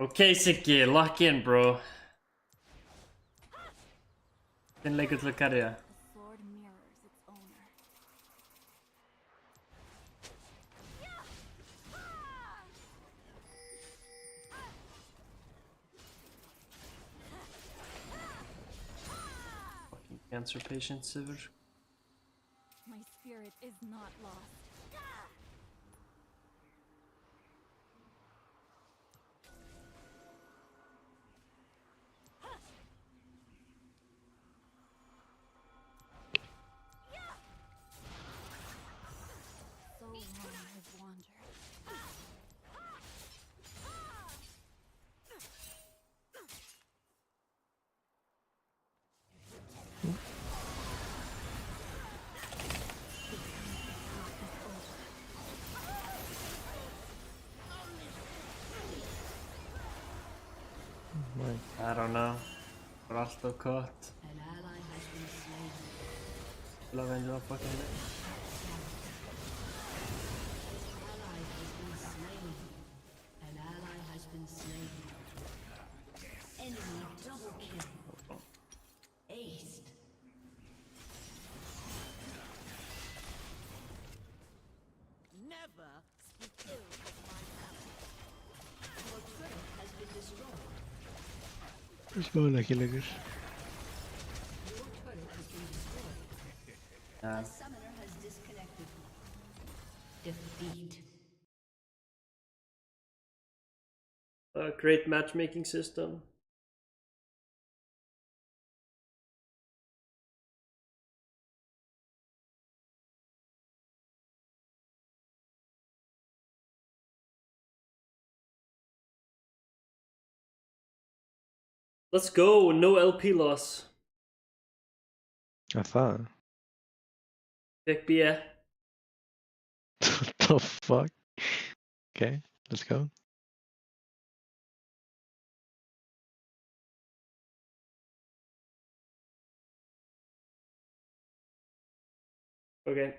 Okay, Siggi, lock in, bro. Then like it look at ya. The sword mirrors its owner. Fucking cancer patient, Sivir. My spirit is not lost. So long I've wandered. My. I don't know. We're all still caught. An ally has been slain. Love Angel fucking it. Ally has been slain. An ally has been slain. Enemy double kill. Aced. Never speak ill of my family. Your turret has been destroyed. Skål ekki lengur. Your turret has been destroyed. Yeah. A summoner has disconnected. Defeat. Great matchmaking system. Let's go, no LP loss. Að það? Pick B. What the fuck? Okay, let's go. Okay.